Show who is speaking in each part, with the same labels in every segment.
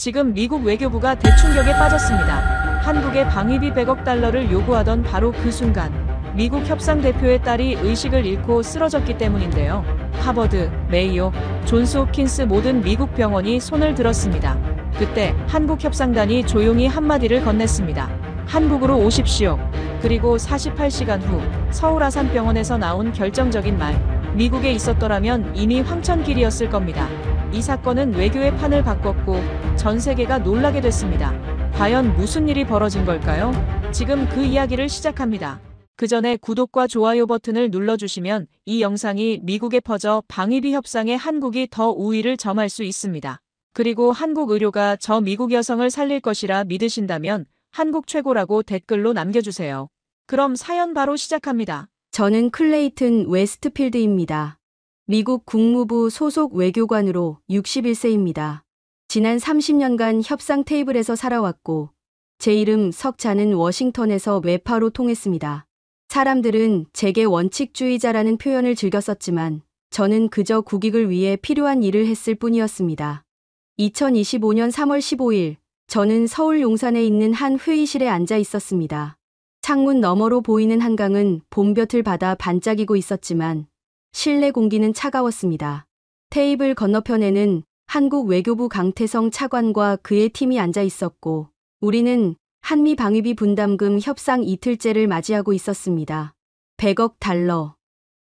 Speaker 1: 지금 미국 외교부가 대충격에 빠졌습니다. 한국의 방위비 100억 달러를 요구하던 바로 그 순간 미국 협상 대표의 딸이 의식을 잃고 쓰러졌기 때문인데요. 하버드, 메이오, 존스 홉킨스 모든 미국 병원이 손을 들었습니다. 그때 한국 협상단이 조용히 한마디를 건넸습니다. 한국으로 오십시오. 그리고 48시간 후 서울 아산병원에서 나온 결정적인 말. 미국에 있었더라면 이미 황천길이었을 겁니다. 이 사건은 외교의 판을 바꿨고 전 세계가 놀라게 됐습니다. 과연 무슨 일이 벌어진 걸까요? 지금 그 이야기를 시작합니다. 그 전에 구독과 좋아요 버튼을 눌러주시면 이 영상이 미국에 퍼져 방위비 협상에 한국이 더 우위를 점할 수 있습니다. 그리고 한국 의료가 저 미국 여성을 살릴 것이라 믿으신다면 한국 최고라고 댓글로 남겨주세요. 그럼 사연 바로 시작합니다.
Speaker 2: 저는 클레이튼 웨스트필드입니다. 미국 국무부 소속 외교관으로 61세입니다. 지난 30년간 협상 테이블에서 살아왔고 제 이름 석자는 워싱턴에서 외파로 통했습니다. 사람들은 제게 원칙주의자라는 표현을 즐겨 썼지만 저는 그저 국익을 위해 필요한 일을 했을 뿐이었습니다. 2025년 3월 15일 저는 서울 용산에 있는 한 회의실에 앉아 있었습니다. 창문 너머로 보이는 한강은 봄볕을 받아 반짝이고 있었지만 실내 공기는 차가웠습니다. 테이블 건너편에는 한국 외교부 강태성 차관과 그의 팀이 앉아 있었고 우리는 한미 방위비 분담금 협상 이틀째를 맞이하고 있었습니다. 100억 달러.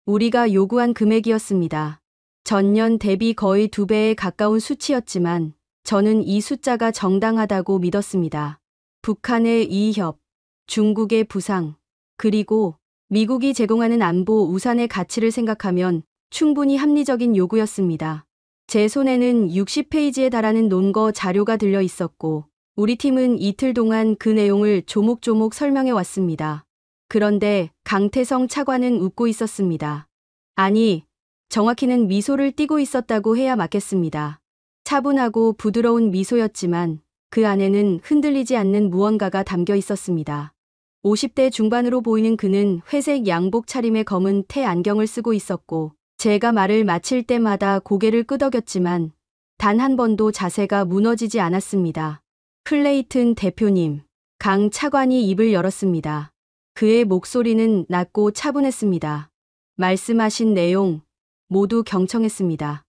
Speaker 2: 우리가 요구한 금액이었습니다. 전년 대비 거의 2배에 가까운 수치였지만 저는 이 숫자가 정당하다고 믿었습니다. 북한의 이협, 중국의 부상, 그리고 미국이 제공하는 안보 우산의 가치를 생각하면 충분히 합리적인 요구였습니다. 제 손에는 60페이지에 달하는 논거 자료가 들려 있었고 우리 팀은 이틀 동안 그 내용을 조목조목 설명해 왔습니다. 그런데 강태성 차관은 웃고 있었습니다. 아니, 정확히는 미소를 띠고 있었다고 해야 맞겠습니다. 차분하고 부드러운 미소였지만 그 안에는 흔들리지 않는 무언가가 담겨 있었습니다. 50대 중반으로 보이는 그는 회색 양복 차림의 검은 테 안경을 쓰고 있었고 제가 말을 마칠 때마다 고개를 끄덕였지만 단 한 번도 자세가 무너지지 않았습니다. 클레이튼 대표님, 강 차관이 입을 열었습니다. 그의 목소리는 낮고 차분했습니다. 말씀하신 내용 모두 경청했습니다.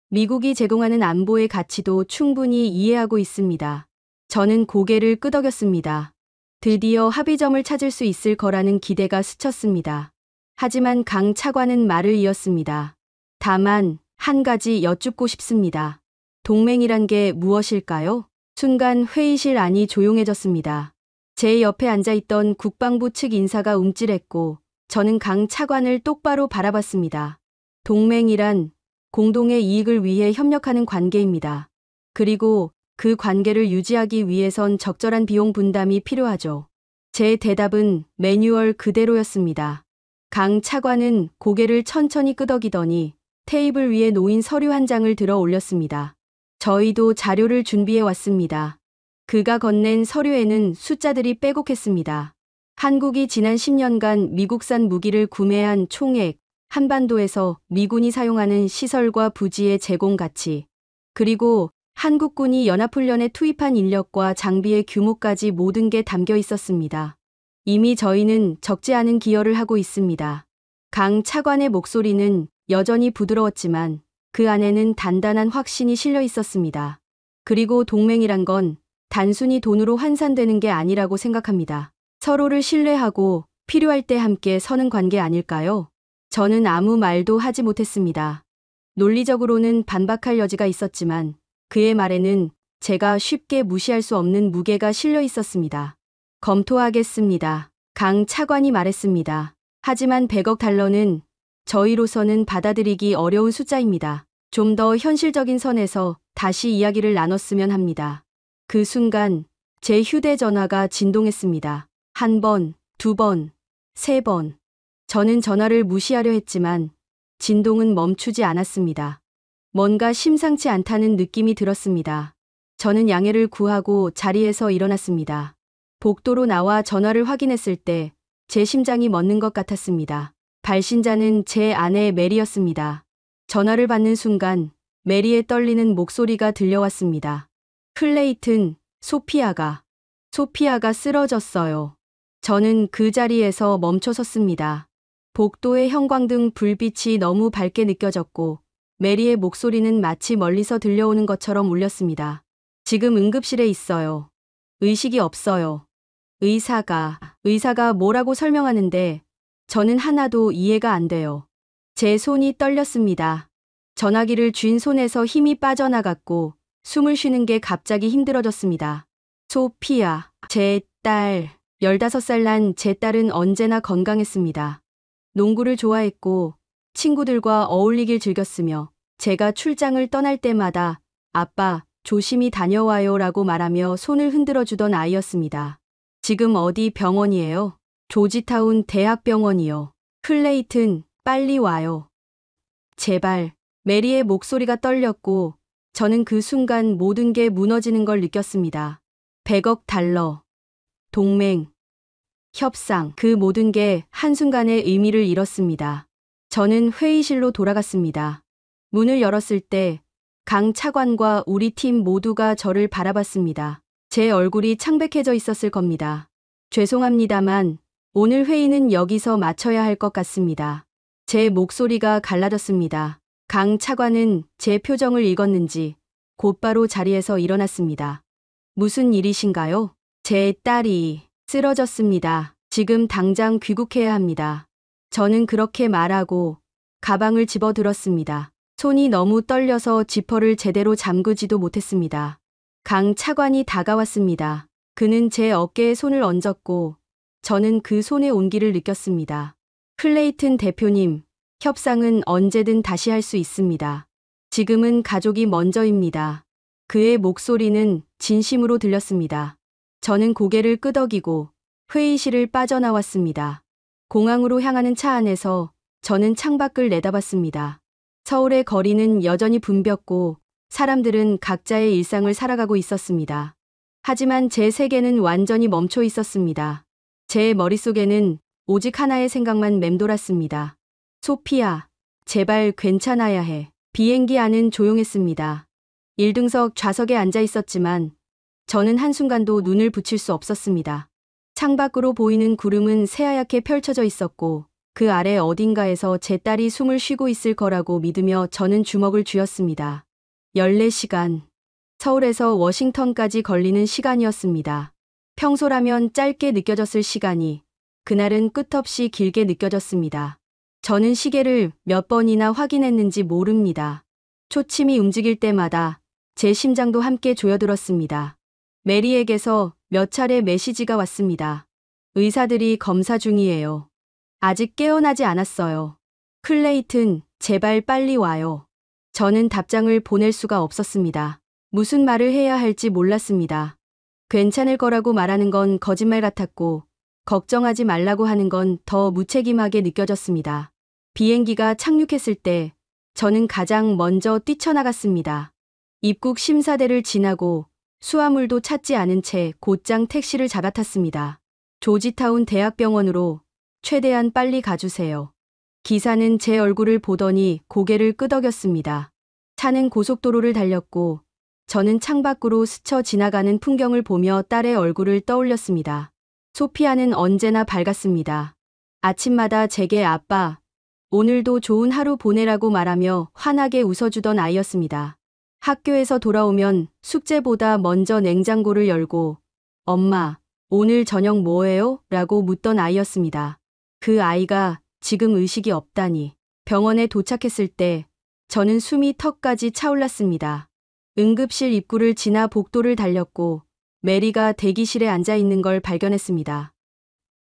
Speaker 2: 미국이 제공하는 안보의 가치도 충분히 이해하고 있습니다. 저는 고개를 끄덕였습니다. 드디어 합의점을 찾을 수 있을 거라는 기대가 스쳤습니다. 하지만 강 차관은 말을 이었습니다. 다만 한 가지 여쭙고 싶습니다. 동맹이란 게 무엇일까요? 순간 회의실 안이 조용해졌습니다. 제 옆에 앉아있던 국방부 측 인사가 움찔했고 저는 강 차관을 똑바로 바라봤습니다. 동맹이란 공동의 이익을 위해 협력하는 관계입니다. 그리고 그 관계를 유지하기 위해선 적절한 비용 분담이 필요하죠. 제 대답은 매뉴얼 그대로였습니다. 강 차관은 고개를 천천히 끄덕이더니 테이블 위에 놓인 서류 한 장을 들어 올렸습니다. 저희도 자료를 준비해 왔습니다. 그가 건넨 서류에는 숫자들이 빼곡했습니다. 한국이 지난 10년간 미국산 무기를 구매한 총액, 한반도에서 미군이 사용하는 시설과 부지의 제공 가치, 그리고 한국군이 연합훈련에 투입한 인력과 장비의 규모까지 모든 게 담겨 있었습니다. 이미 저희는 적지 않은 기여를 하고 있습니다. 강 차관의 목소리는 여전히 부드러웠지만 그 안에는 단단한 확신이 실려 있었습니다. 그리고 동맹이란 건 단순히 돈으로 환산되는 게 아니라고 생각합니다. 서로를 신뢰하고 필요할 때 함께 서는 관계 아닐까요? 저는 아무 말도 하지 못했습니다. 논리적으로는 반박할 여지가 있었지만 그의 말에는 제가 쉽게 무시할 수 없는 무게가 실려 있었습니다. 검토하겠습니다. 강 차관이 말했습니다. 하지만 100억 달러는 저희로서는 받아들이기 어려운 숫자입니다. 좀 더 현실적인 선에서 다시 이야기를 나눴으면 합니다. 그 순간 제 휴대전화가 진동했습니다. 한 번, 두 번, 세 번. 저는 전화를 무시하려 했지만 진동은 멈추지 않았습니다. 뭔가 심상치 않다는 느낌이 들었습니다. 저는 양해를 구하고 자리에서 일어났습니다. 복도로 나와 전화를 확인했을 때 제 심장이 멎는 것 같았습니다. 발신자는 제 아내 메리였습니다. 전화를 받는 순간 메리의 떨리는 목소리가 들려왔습니다. 클레이튼, 소피아가 쓰러졌어요. 저는 그 자리에서 멈춰 섰습니다. 복도의 형광등 불빛이 너무 밝게 느껴졌고 메리의 목소리는 마치 멀리서 들려오는 것처럼 울렸습니다. 지금 응급실에 있어요. 의식이 없어요. 의사가 뭐라고 설명하는데 저는 하나도 이해가 안 돼요. 제 손이 떨렸습니다. 전화기를 쥔 손에서 힘이 빠져나갔고 숨을 쉬는 게 갑자기 힘들어졌습니다. 소피아, 제 딸, 15살 난 제 딸은 언제나 건강했습니다. 농구를 좋아했고 친구들과 어울리길 즐겼으며 제가 출장을 떠날 때마다 아빠, 조심히 다녀와요 라고 말하며 손을 흔들어 주던 아이였습니다. 지금 어디 병원이에요? 조지타운 대학병원이요. 클레이튼, 빨리 와요. 제발. 메리의 목소리가 떨렸고 저는 그 순간 모든 게 무너지는 걸 느꼈습니다. 100억 달러, 동맹, 협상, 그 모든 게 한순간에 의미를 잃었습니다. 저는 회의실로 돌아갔습니다. 문을 열었을 때 강 차관과 우리 팀 모두가 저를 바라봤습니다. 제 얼굴이 창백해져 있었을 겁니다. 죄송합니다만 오늘 회의는 여기서 마쳐야 할 것 같습니다. 제 목소리가 갈라졌습니다. 강 차관은 제 표정을 읽었는지 곧바로 자리에서 일어났습니다. 무슨 일이신가요? 제 딸이 쓰러졌습니다. 지금 당장 귀국해야 합니다. 저는 그렇게 말하고 가방을 집어들었습니다. 손이 너무 떨려서 지퍼를 제대로 잠그지도 못했습니다. 강 차관이 다가왔습니다. 그는 제 어깨에 손을 얹었고 저는 그 손의 온기를 느꼈습니다. 클레이튼 대표님, 협상은 언제든 다시 할 수 있습니다. 지금은 가족이 먼저입니다. 그의 목소리는 진심으로 들렸습니다. 저는 고개를 끄덕이고 회의실을 빠져나왔습니다. 공항으로 향하는 차 안에서 저는 창밖을 내다봤습니다. 서울의 거리는 여전히 붐볐고 사람들은 각자의 일상을 살아가고 있었습니다. 하지만 제 세계는 완전히 멈춰 있었습니다. 제 머릿속에는 오직 하나의 생각만 맴돌았습니다. 소피아, 제발 괜찮아야 해. 비행기 안은 조용했습니다. 1등석 좌석에 앉아 있었지만 저는 한순간도 눈을 붙일 수 없었습니다. 창밖으로 보이는 구름은 새하얗게 펼쳐져 있었고 그 아래 어딘가에서 제 딸이 숨을 쉬고 있을 거라고 믿으며 저는 주먹을 쥐었습니다. 14시간. 서울에서 워싱턴까지 걸리는 시간이었습니다. 평소라면 짧게 느껴졌을 시간이 그날은 끝없이 길게 느껴졌습니다. 저는 시계를 몇 번이나 확인했는지 모릅니다. 초침이 움직일 때마다 제 심장도 함께 조여들었습니다. 메리에게서 몇 차례 메시지가 왔습니다. 의사들이 검사 중이에요. 아직 깨어나지 않았어요. 클레이튼, 제발 빨리 와요. 저는 답장을 보낼 수가 없었습니다. 무슨 말을 해야 할지 몰랐습니다. 괜찮을 거라고 말하는 건 거짓말 같았고 걱정하지 말라고 하는 건 더 무책임하게 느껴졌습니다. 비행기가 착륙했을 때 저는 가장 먼저 뛰쳐나갔습니다. 입국 심사대를 지나고 수화물도 찾지 않은 채 곧장 택시를 잡아탔습니다. 조지타운 대학병원으로 최대한 빨리 가주세요. 기사는 제 얼굴을 보더니 고개를 끄덕였습니다. 차는 고속도로를 달렸고 저는 창밖으로 스쳐 지나가는 풍경을 보며 딸의 얼굴을 떠올렸습니다. 소피아는 언제나 밝았습니다. 아침마다 제게 아빠, 오늘도 좋은 하루 보내라고 말하며 환하게 웃어주던 아이였습니다. 학교에서 돌아오면 숙제보다 먼저 냉장고를 열고 엄마, 오늘 저녁 뭐해요? 라고 묻던 아이였습니다. 그 아이가 지금 의식이 없다니. 병원에 도착했을 때 저는 숨이 턱까지 차올랐습니다. 응급실 입구를 지나 복도를 달렸고 메리가 대기실에 앉아 있는 걸 발견했습니다.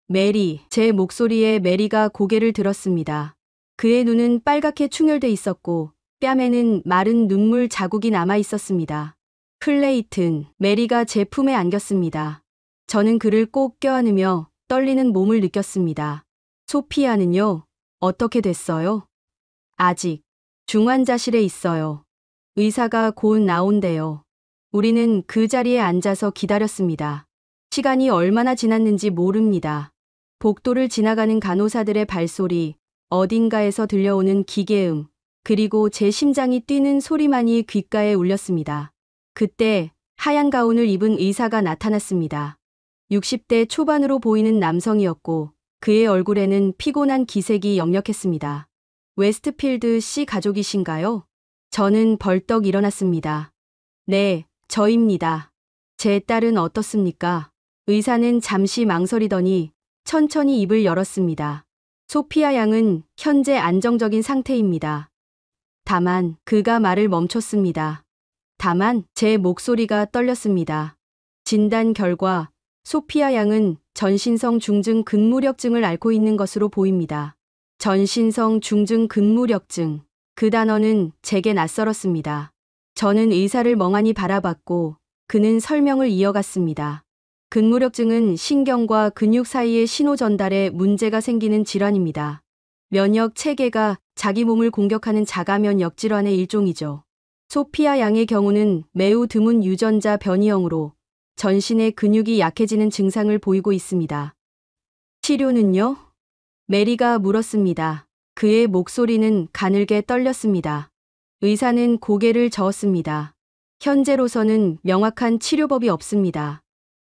Speaker 2: 메리, 제 목소리에 메리가 고개를 들었습니다. 그의 눈은 빨갛게 충혈돼 있었고 뺨에는 마른 눈물 자국이 남아 있었습니다. 클레이튼, 메리가 제 품에 안겼습니다. 저는 그를 꼭 껴안으며 떨리는 몸을 느꼈습니다. 소피아는요, 어떻게 됐어요? 아직 중환자실에 있어요. 의사가 곧 나온대요. 우리는 그 자리에 앉아서 기다렸습니다. 시간이 얼마나 지났는지 모릅니다. 복도를 지나가는 간호사들의 발소리, 어딘가에서 들려오는 기계음, 그리고 제 심장이 뛰는 소리만이 귓가에 울렸습니다. 그때 하얀 가운을 입은 의사가 나타났습니다. 60대 초반으로 보이는 남성이었고 그의 얼굴에는 피곤한 기색이 역력했습니다. 웨스트필드 씨 가족이신가요? 저는 벌떡 일어났습니다. 네, 저입니다. 제 딸은 어떻습니까? 의사는 잠시 망설이더니 천천히 입을 열었습니다. 소피아 양은 현재 안정적인 상태입니다. 다만 그가 말을 멈췄습니다. 다만 제 목소리가 떨렸습니다. 진단 결과 소피아 양은 전신성 중증 근무력증을 앓고 있는 것으로 보입니다. 전신성 중증 근무력증. 그 단어는 제게 낯설었습니다. 저는 의사를 멍하니 바라봤고 그는 설명을 이어갔습니다. 근무력증은 신경과 근육 사이의 신호 전달에 문제가 생기는 질환입니다. 면역 체계가 자기 몸을 공격하는 자가면역 질환의 일종이죠. 소피아 양의 경우는 매우 드문 유전자 변이형으로 전신의 근육이 약해지는 증상을 보이고 있습니다. 치료는요? 메리가 물었습니다. 그의 목소리는 가늘게 떨렸습니다. 의사는 고개를 저었습니다. 현재로서는 명확한 치료법이 없습니다.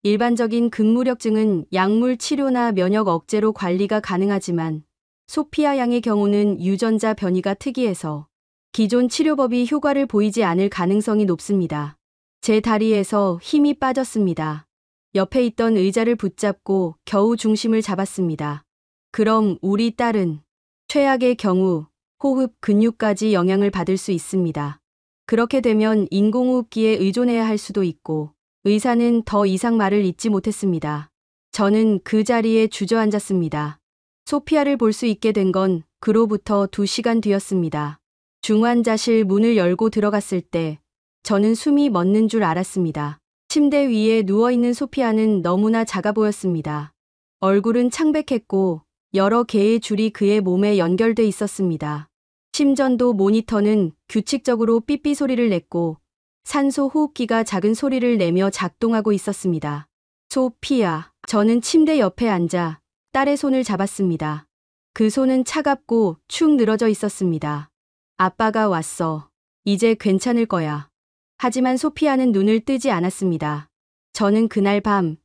Speaker 2: 일반적인 근무력증은 약물 치료나 면역 억제로 관리가 가능하지만 소피아 양의 경우는 유전자 변이가 특이해서 기존 치료법이 효과를 보이지 않을 가능성이 높습니다. 제 다리에서 힘이 빠졌습니다. 옆에 있던 의자를 붙잡고 겨우 중심을 잡았습니다. 그럼 우리 딸은 최악의 경우 호흡 근육까지 영향을 받을 수 있습니다. 그렇게 되면 인공호흡기에 의존해야 할 수도 있고 의사는 더 이상 말을 잇지 못했습니다. 저는 그 자리에 주저앉았습니다. 소피아를 볼 수 있게 된 건 그로부터 2시간 뒤였습니다. 중환자실 문을 열고 들어갔을 때 저는 숨이 멎는 줄 알았습니다. 침대 위에 누워있는 소피아는 너무나 작아 보였습니다. 얼굴은 창백했고 여러 개의 줄이 그의 몸에 연결돼 있었습니다. 심전도 모니터는 규칙적으로 삐삐 소리를 냈고 산소 호흡기가 작은 소리를 내며 작동하고 있었습니다. 소피아. 저는 침대 옆에 앉아 딸의 손을 잡았습니다. 그 손은 차갑고 축 늘어져 있었습니다. 아빠가 왔어. 이제 괜찮을 거야. 하지만 소피아는 눈을 뜨지 않았습니다. 저는 그날 밤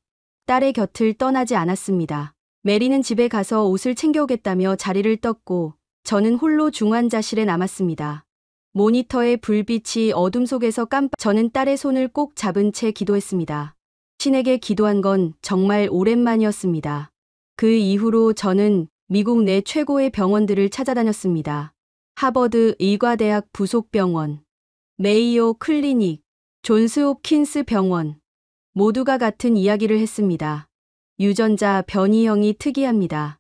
Speaker 2: 딸의 곁을 떠나지 않았습니다. 메리는 집에 가서 옷을 챙겨오겠다며 자리를 떴고 저는 홀로 중환자실에 남았습니다. 모니터의 불빛이 어둠 속에서 저는 딸의 손을 꼭 잡은 채 기도했습니다. 신에게 기도한 건 정말 오랜만이었습니다. 그 이후로 저는 미국 내 최고의 병원들을 찾아다녔습니다. 하버드 의과대학 부속병원, 메이오 클리닉, 존스 홉킨스 병원. 모두가 같은 이야기를 했습니다. 유전자 변이형이 특이합니다.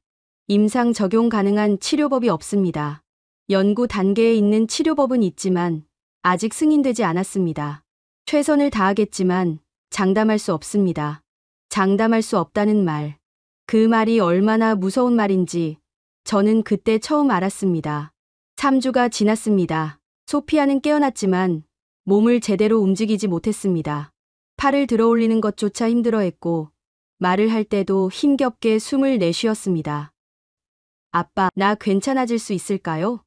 Speaker 2: 임상 적용 가능한 치료법이 없습니다. 연구 단계에 있는 치료법은 있지만 아직 승인되지 않았습니다. 최선을 다하겠지만 장담할 수 없습니다. 장담할 수 없다는 말. 그 말이 얼마나 무서운 말인지 저는 그때 처음 알았습니다. 3주가 지났습니다. 소피아는 깨어났지만 몸을 제대로 움직이지 못했습니다. 팔을 들어 올리는 것조차 힘들어했고 말을 할 때도 힘겹게 숨을 내쉬었습니다. 아빠, 나 괜찮아질 수 있을까요?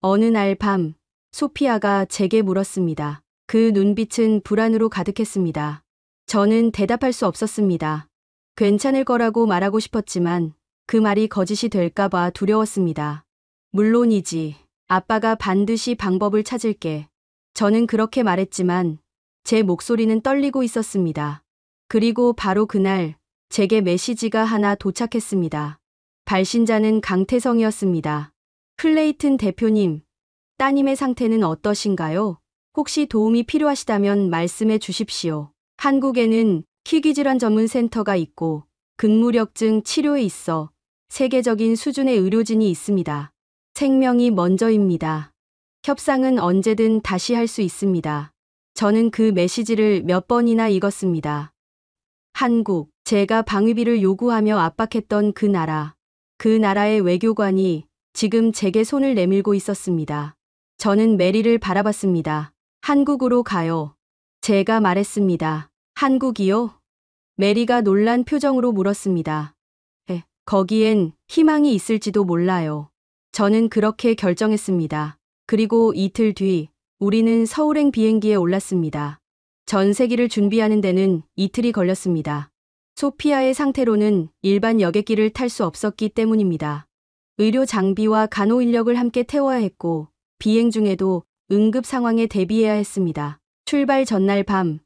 Speaker 2: 어느 날 밤 소피아가 제게 물었습니다. 그 눈빛은 불안으로 가득했습니다. 저는 대답할 수 없었습니다. 괜찮을 거라고 말하고 싶었지만 그 말이 거짓이 될까봐 두려웠습니다. 물론이지. 아빠가 반드시 방법을 찾을게. 저는 그렇게 말했지만 제 목소리는 떨리고 있었습니다. 그리고 바로 그날 제게 메시지가 하나 도착했습니다. 발신자는 강태성이었습니다. 클레이튼 대표님, 따님의 상태는 어떠신가요? 혹시 도움이 필요하시다면 말씀해 주십시오. 한국에는 희귀질환 전문 센터가 있고 근무력증 치료에 있어 세계적인 수준의 의료진이 있습니다. 생명이 먼저입니다. 협상은 언제든 다시 할 수 있습니다. 저는 그 메시지를 몇 번이나 읽었습니다. 한국, 제가 방위비를 요구하며 압박했던 그 나라. 그 나라의 외교관이 지금 제게 손을 내밀고 있었습니다. 저는 메리를 바라봤습니다. 한국으로 가요. 제가 말했습니다. 한국이요? 메리가 놀란 표정으로 물었습니다. 거기엔 희망이 있을지도 몰라요. 저는 그렇게 결정했습니다. 그리고 이틀 뒤 우리는 서울행 비행기에 올랐습니다. 전세기를 준비하는 데는 이틀이 걸렸습니다. 소피아의 상태로는 일반 여객기를 탈 수 없었기 때문입니다. 의료 장비와 간호 인력을 함께 태워야 했고 비행 중에도 응급 상황에 대비해야 했습니다. 출발 전날 밤,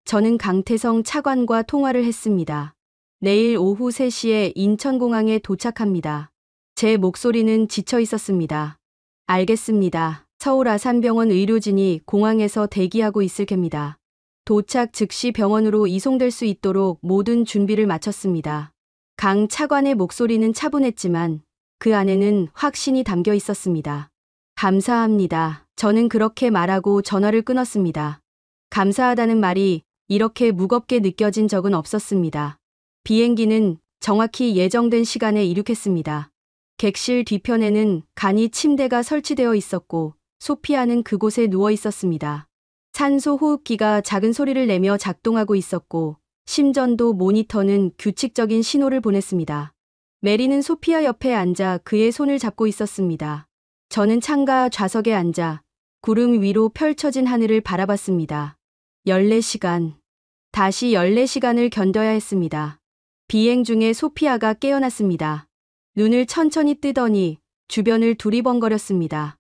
Speaker 2: 저는 강태성 차관과 통화를 했습니다. 내일 오후 3시에 인천공항에 도착합니다. 제 목소리는 지쳐 있었습니다. 알겠습니다. 서울 아산병원 의료진이 공항에서 대기하고 있을 겁니다. 도착 즉시 병원으로 이송될 수 있도록 모든 준비를 마쳤습니다. 강 차관의 목소리는 차분했지만 그 안에는 확신이 담겨 있었습니다. 감사합니다. 저는 그렇게 말하고 전화를 끊었습니다. 감사하다는 말이 이렇게 무겁게 느껴진 적은 없었습니다. 비행기는 정확히 예정된 시간에 이륙했습니다. 객실 뒤편에는 간이 침대가 설치되어 있었고 소피아는 그곳에 누워 있었습니다. 산소 호흡기가 작은 소리를 내며 작동하고 있었고 심전도 모니터는 규칙적인 신호를 보냈습니다. 메리는 소피아 옆에 앉아 그의 손을 잡고 있었습니다. 저는 창가 좌석에 앉아 구름 위로 펼쳐진 하늘을 바라봤습니다. 14시간. 다시 14시간을 견뎌야 했습니다. 비행 중에 소피아가 깨어났습니다. 눈을 천천히 뜨더니 주변을 두리번거렸습니다.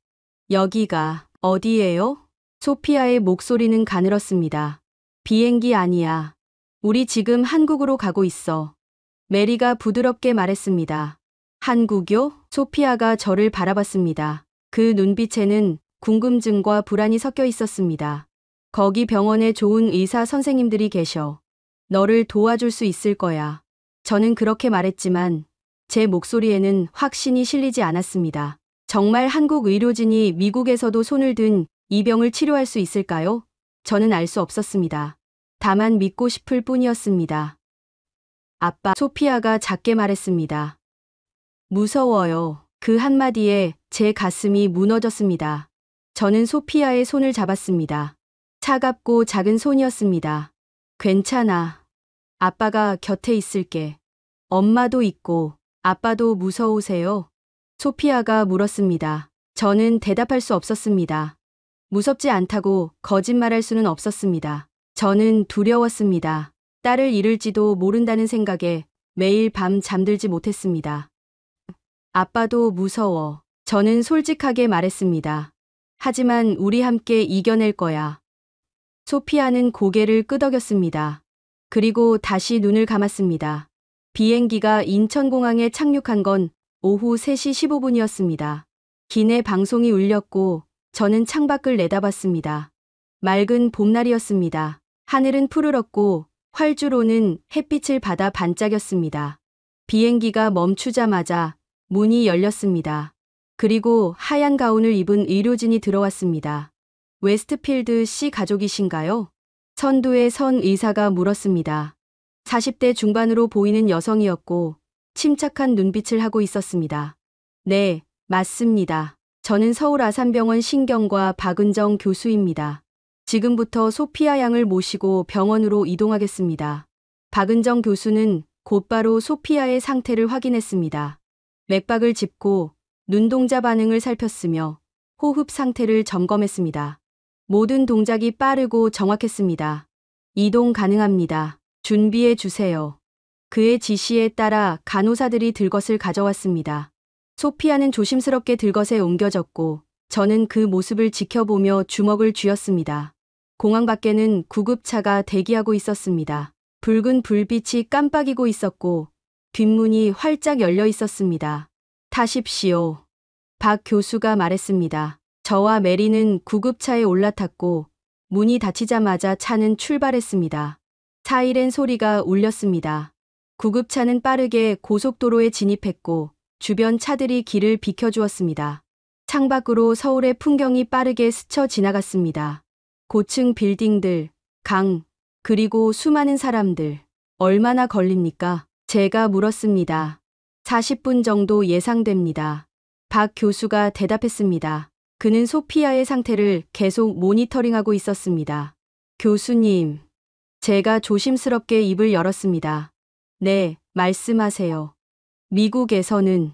Speaker 2: 여기가 어디예요? 소피아의 목소리는 가늘었습니다. 비행기 아니야. 우리 지금 한국으로 가고 있어. 메리가 부드럽게 말했습니다. 한국요? 소피아가 저를 바라봤습니다. 그 눈빛에는 궁금증과 불안이 섞여 있었습니다. 거기 병원에 좋은 의사 선생님들이 계셔. 너를 도와줄 수 있을 거야. 저는 그렇게 말했지만 제 목소리에는 확신이 실리지 않았습니다. 정말 한국 의료진이 미국에서도 손을 든 이 병을 치료할 수 있을까요? 저는 알 수 없었습니다. 다만 믿고 싶을 뿐이었습니다. 아빠, 소피아가 작게 말했습니다. 무서워요. 그 한마디에 제 가슴이 무너졌습니다. 저는 소피아의 손을 잡았습니다. 차갑고 작은 손이었습니다. 괜찮아. 아빠가 곁에 있을게. 엄마도 있고 아빠도 무서우세요? 소피아가 물었습니다. 저는 대답할 수 없었습니다. 무섭지 않다고 거짓말할 수는 없었습니다. 저는 두려웠습니다. 딸을 잃을지도 모른다는 생각에 매일 밤 잠들지 못했습니다. 아빠도 무서워. 저는 솔직하게 말했습니다. 하지만 우리 함께 이겨낼 거야. 소피아는 고개를 끄덕였습니다. 그리고 다시 눈을 감았습니다. 비행기가 인천공항에 착륙한 건 오후 3시 15분이었습니다. 기내 방송이 울렸고 저는 창밖을 내다봤습니다. 맑은 봄날이었습니다. 하늘은 푸르렀고 활주로는 햇빛을 받아 반짝였습니다. 비행기가 멈추자마자 문이 열렸습니다. 그리고 하얀 가운을 입은 의료진이 들어왔습니다. 웨스트필드 씨 가족이신가요? 선두에 선 의사가 물었습니다. 40대 중반으로 보이는 여성이었고 침착한 눈빛을 하고 있었습니다. 네, 맞습니다. 저는 서울 아산병원 신경과 박은정 교수입니다. 지금부터 소피아 양을 모시고 병원으로 이동하겠습니다. 박은정 교수는 곧바로 소피아의 상태를 확인했습니다. 맥박을 짚고 눈동자 반응을 살폈으며 호흡 상태를 점검했습니다. 모든 동작이 빠르고 정확했습니다. 이동 가능합니다. 준비해 주세요. 그의 지시에 따라 간호사들이 들것을 가져왔습니다. 소피아는 조심스럽게 들것에 옮겨졌고 저는 그 모습을 지켜보며 주먹을 쥐었습니다. 공항 밖에는 구급차가 대기하고 있었습니다. 붉은 불빛이 깜빡이고 있었고 뒷문이 활짝 열려 있었습니다. 타십시오. 박 교수가 말했습니다. 저와 메리는 구급차에 올라탔고 문이 닫히자마자 차는 출발했습니다. 사이렌 소리가 울렸습니다. 구급차는 빠르게 고속도로에 진입했고 주변 차들이 길을 비켜주었습니다. 창밖으로 서울의 풍경이 빠르게 스쳐 지나갔습니다. 고층 빌딩들, 강, 그리고 수많은 사람들. 얼마나 걸립니까? 제가 물었습니다. 40분 정도 예상됩니다. 박 교수가 대답했습니다. 그는 소피아의 상태를 계속 모니터링하고 있었습니다. 교수님, 제가 조심스럽게 입을 열었습니다. 네, 말씀하세요. 미국에서는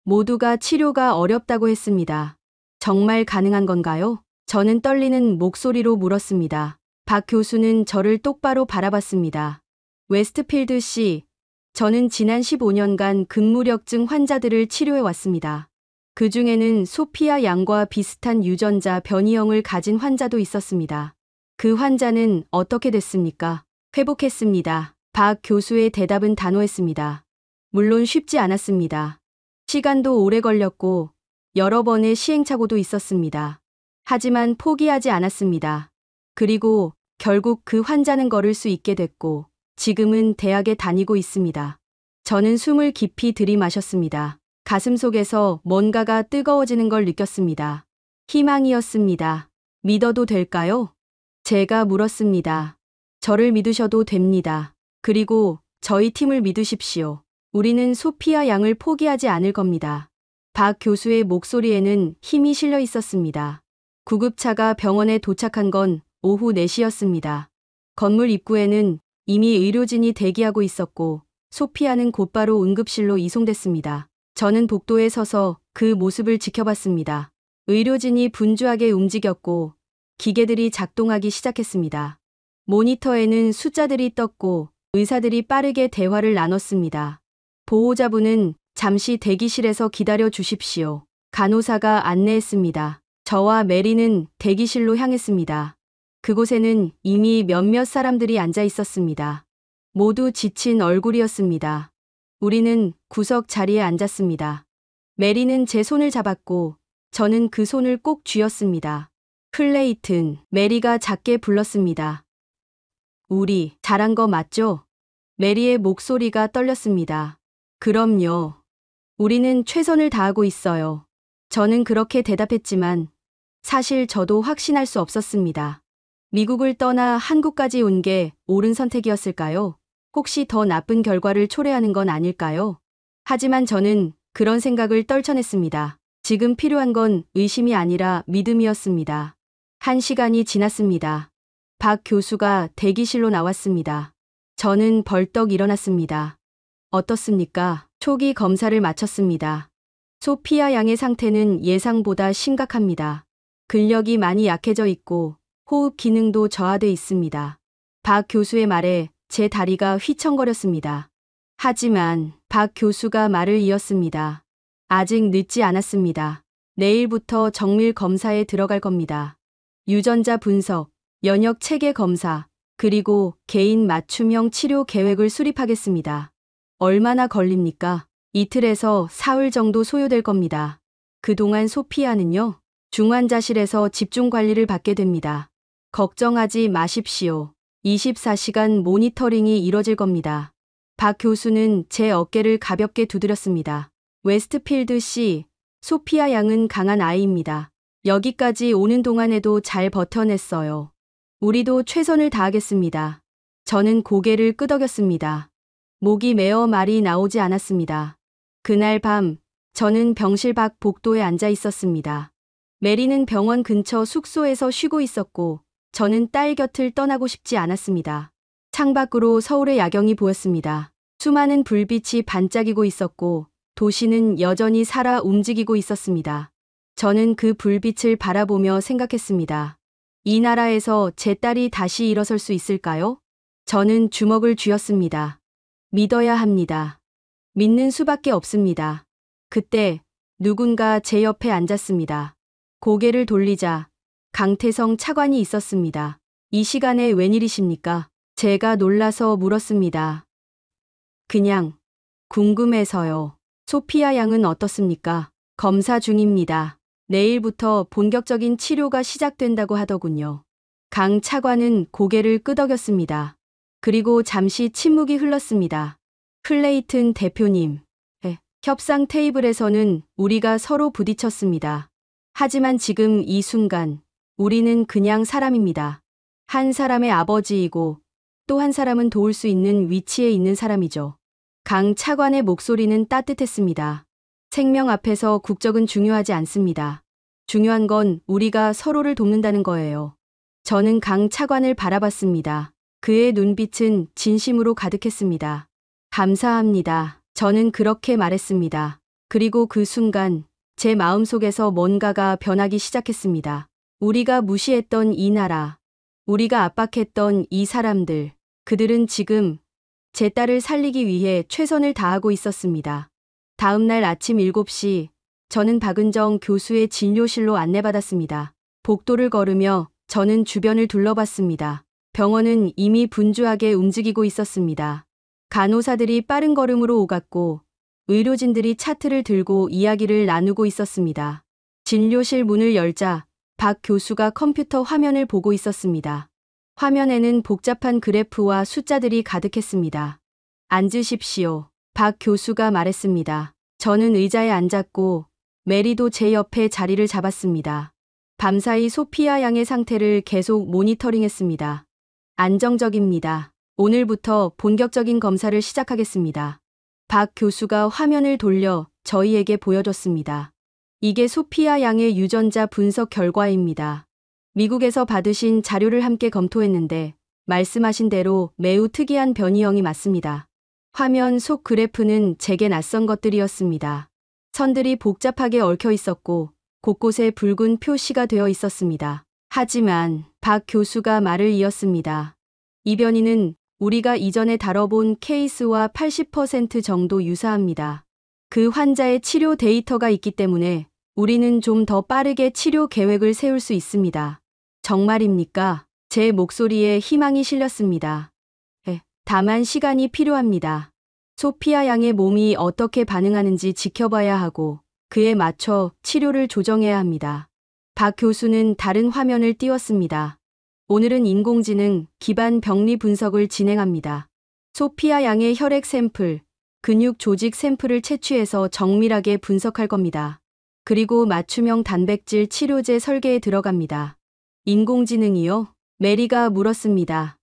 Speaker 2: 모두가 치료가 어렵다고 했습니다. 정말 가능한 건가요? 저는 떨리는 목소리로 물었습니다. 박 교수는 저를 똑바로 바라봤습니다. 웨스트필드 씨, 저는 지난 15년간 근무력증 환자들을 치료해 왔습니다. 그 중에는 소피아 양과 비슷한 유전자 변이형을 가진 환자도 있었습니다. 그 환자는 어떻게 됐습니까? 회복했습니다. 박 교수의 대답은 단호했습니다. 물론 쉽지 않았습니다. 시간도 오래 걸렸고 여러 번의 시행착오도 있었습니다. 하지만 포기하지 않았습니다. 그리고 결국 그 환자는 걸을 수 있게 됐고 지금은 대학에 다니고 있습니다. 저는 숨을 깊이 들이마셨습니다. 가슴속에서 뭔가가 뜨거워지는 걸 느꼈습니다. 희망이었습니다. 믿어도 될까요? 제가 물었습니다. 저를 믿으셔도 됩니다. 그리고 저희 팀을 믿으십시오. 우리는 소피아 양을 포기하지 않을 겁니다. 박 교수의 목소리에는 힘이 실려 있었습니다. 구급차가 병원에 도착한 건 오후 4시였습니다. 건물 입구에는 이미 의료진이 대기하고 있었고 소피아는 곧바로 응급실로 이송됐습니다. 저는 복도에 서서 그 모습을 지켜봤습니다. 의료진이 분주하게 움직였고 기계들이 작동하기 시작했습니다. 모니터에는 숫자들이 떴고 의사들이 빠르게 대화를 나눴습니다. 보호자분은 잠시 대기실에서 기다려 주십시오. 간호사가 안내했습니다. 저와 메리는 대기실로 향했습니다. 그곳에는 이미 몇몇 사람들이 앉아 있었습니다. 모두 지친 얼굴이었습니다. 우리는 구석 자리에 앉았습니다. 메리는 제 손을 잡았고 저는 그 손을 꼭 쥐었습니다. 클레이튼, 메리가 작게 불렀습니다. 우리 잘한 거 맞죠? 메리의 목소리가 떨렸습니다. 그럼요. 우리는 최선을 다하고 있어요. 저는 그렇게 대답했지만 사실 저도 확신할 수 없었습니다. 미국을 떠나 한국까지 온 게 옳은 선택이었을까요? 혹시 더 나쁜 결과를 초래하는 건 아닐까요? 하지만 저는 그런 생각을 떨쳐냈습니다. 지금 필요한 건 의심이 아니라 믿음이었습니다. 1시간이 지났습니다. 박 교수가 대기실로 나왔습니다. 저는 벌떡 일어났습니다. 어떻습니까? 초기 검사를 마쳤습니다. 소피아 양의 상태는 예상보다 심각합니다. 근력이 많이 약해져 있고 호흡 기능도 저하돼 있습니다. 박 교수의 말에 제 다리가 휘청거렸습니다. 하지만 박 교수가 말을 이었습니다. 아직 늦지 않았습니다. 내일부터 정밀 검사에 들어갈 겁니다. 유전자 분석, 연역 체계 검사, 그리고 개인 맞춤형 치료 계획을 수립하겠습니다. 얼마나 걸립니까? 이틀에서 사흘 정도 소요될 겁니다. 그동안 소피아는요, 중환자실에서 집중 관리를 받게 됩니다. 걱정하지 마십시오. 24시간 모니터링이 이뤄질 겁니다. 박 교수는 제 어깨를 가볍게 두드렸습니다. 웨스트필드 씨, 소피아 양은 강한 아이입니다. 여기까지 오는 동안에도 잘 버텨냈어요. 우리도 최선을 다하겠습니다. 저는 고개를 끄덕였습니다. 목이 메어 말이 나오지 않았습니다. 그날 밤, 저는 병실 밖 복도에 앉아 있었습니다. 메리는 병원 근처 숙소에서 쉬고 있었고, 저는 딸 곁을 떠나고 싶지 않았습니다. 창밖으로 서울의 야경이 보였습니다. 수많은 불빛이 반짝이고 있었고, 도시는 여전히 살아 움직이고 있었습니다. 저는 그 불빛을 바라보며 생각했습니다. 이 나라에서 제 딸이 다시 일어설 수 있을까요? 저는 주먹을 쥐었습니다. 믿어야 합니다. 믿는 수밖에 없습니다. 그때 누군가 제 옆에 앉았습니다. 고개를 돌리자 강태성 차관이 있었습니다. 이 시간에 웬일이십니까? 제가 놀라서 물었습니다. 그냥 궁금해서요. 소피아 양은 어떻습니까? 검사 중입니다. 내일부터 본격적인 치료가 시작된다고 하더군요. 강 차관은 고개를 끄덕였습니다. 그리고 잠시 침묵이 흘렀습니다. 클레이튼 대표님, 협상 테이블에서는 우리가 서로 부딪혔습니다. 하지만 지금 이 순간 우리는 그냥 사람입니다. 한 사람의 아버지이고 또 한 사람은 도울 수 있는 위치에 있는 사람이죠. 강 차관의 목소리는 따뜻했습니다. 생명 앞에서 국적은 중요하지 않습니다. 중요한 건 우리가 서로를 돕는다는 거예요. 저는 강 차관을 바라봤습니다. 그의 눈빛은 진심으로 가득했습니다. 감사합니다. 저는 그렇게 말했습니다. 그리고 그 순간 제 마음속에서 뭔가가 변하기 시작했습니다. 우리가 무시했던 이 나라, 우리가 압박했던 이 사람들, 그들은 지금 제 딸을 살리기 위해 최선을 다하고 있었습니다. 다음 날 아침 7시, 저는 박은정 교수의 진료실로 안내받았습니다. 복도를 걸으며 저는 주변을 둘러봤습니다. 병원은 이미 분주하게 움직이고 있었습니다. 간호사들이 빠른 걸음으로 오갔고 의료진들이 차트를 들고 이야기를 나누고 있었습니다. 진료실 문을 열자 박 교수가 컴퓨터 화면을 보고 있었습니다. 화면에는 복잡한 그래프와 숫자들이 가득했습니다. 앉으십시오. 박 교수가 말했습니다. 저는 의자에 앉았고 메리도 제 옆에 자리를 잡았습니다. 밤사이 소피아 양의 상태를 계속 모니터링했습니다. 안정적입니다. 오늘부터 본격적인 검사를 시작하겠습니다. 박 교수가 화면을 돌려 저희에게 보여줬습니다. 이게 소피아 양의 유전자 분석 결과입니다. 미국에서 받으신 자료를 함께 검토했는데 말씀하신 대로 매우 특이한 변이형이 맞습니다. 화면 속 그래프는 제게 낯선 것들이었습니다. 선들이 복잡하게 얽혀 있었고 곳곳에 붉은 표시가 되어 있었습니다. 하지만 박 교수가 말을 이었습니다. 이 변이는 우리가 이전에 다뤄본 케이스와 80% 정도 유사합니다. 그 환자의 치료 데이터가 있기 때문에 우리는 좀 더 빠르게 치료 계획을 세울 수 있습니다. 정말입니까? 제 목소리에 희망이 실렸습니다. 다만 시간이 필요합니다. 소피아 양의 몸이 어떻게 반응하는지 지켜봐야 하고 그에 맞춰 치료를 조정해야 합니다. 박 교수는 다른 화면을 띄웠습니다. 오늘은 인공지능 기반 병리 분석을 진행합니다. 소피아 양의 혈액 샘플, 근육 조직 샘플을 채취해서 정밀하게 분석할 겁니다. 그리고 맞춤형 단백질 치료제 설계에 들어갑니다. 인공지능이요? 메리가 물었습니다.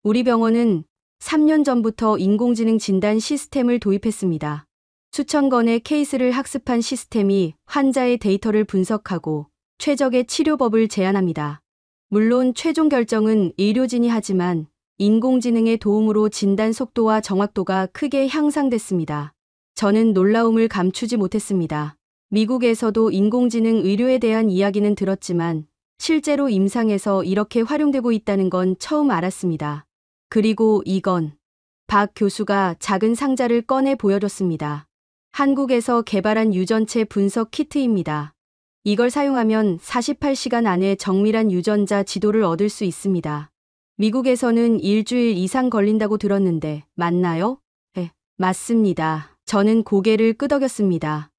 Speaker 2: 우리 병원은 3년 전부터 인공지능 진단 시스템을 도입했습니다. 수천 건의 케이스를 학습한 시스템이 환자의 데이터를 분석하고 최적의 치료법을 제안합니다. 물론 최종 결정은 의료진이 하지만 인공지능의 도움으로 진단 속도와 정확도가 크게 향상됐습니다. 저는 놀라움을 감추지 못했습니다. 미국에서도 인공지능 의료에 대한 이야기는 들었지만 실제로 임상에서 이렇게 활용되고 있다는 건 처음 알았습니다. 그리고 이건 박 교수가 작은 상자를 꺼내 보여줬습니다. 한국에서 개발한 유전체 분석 키트입니다. 이걸 사용하면 48시간 안에 정밀한 유전자 지도를 얻을 수 있습니다. 미국에서는 일주일 이상 걸린다고 들었는데 맞나요? 맞습니다. 저는 고개를 끄덕였습니다.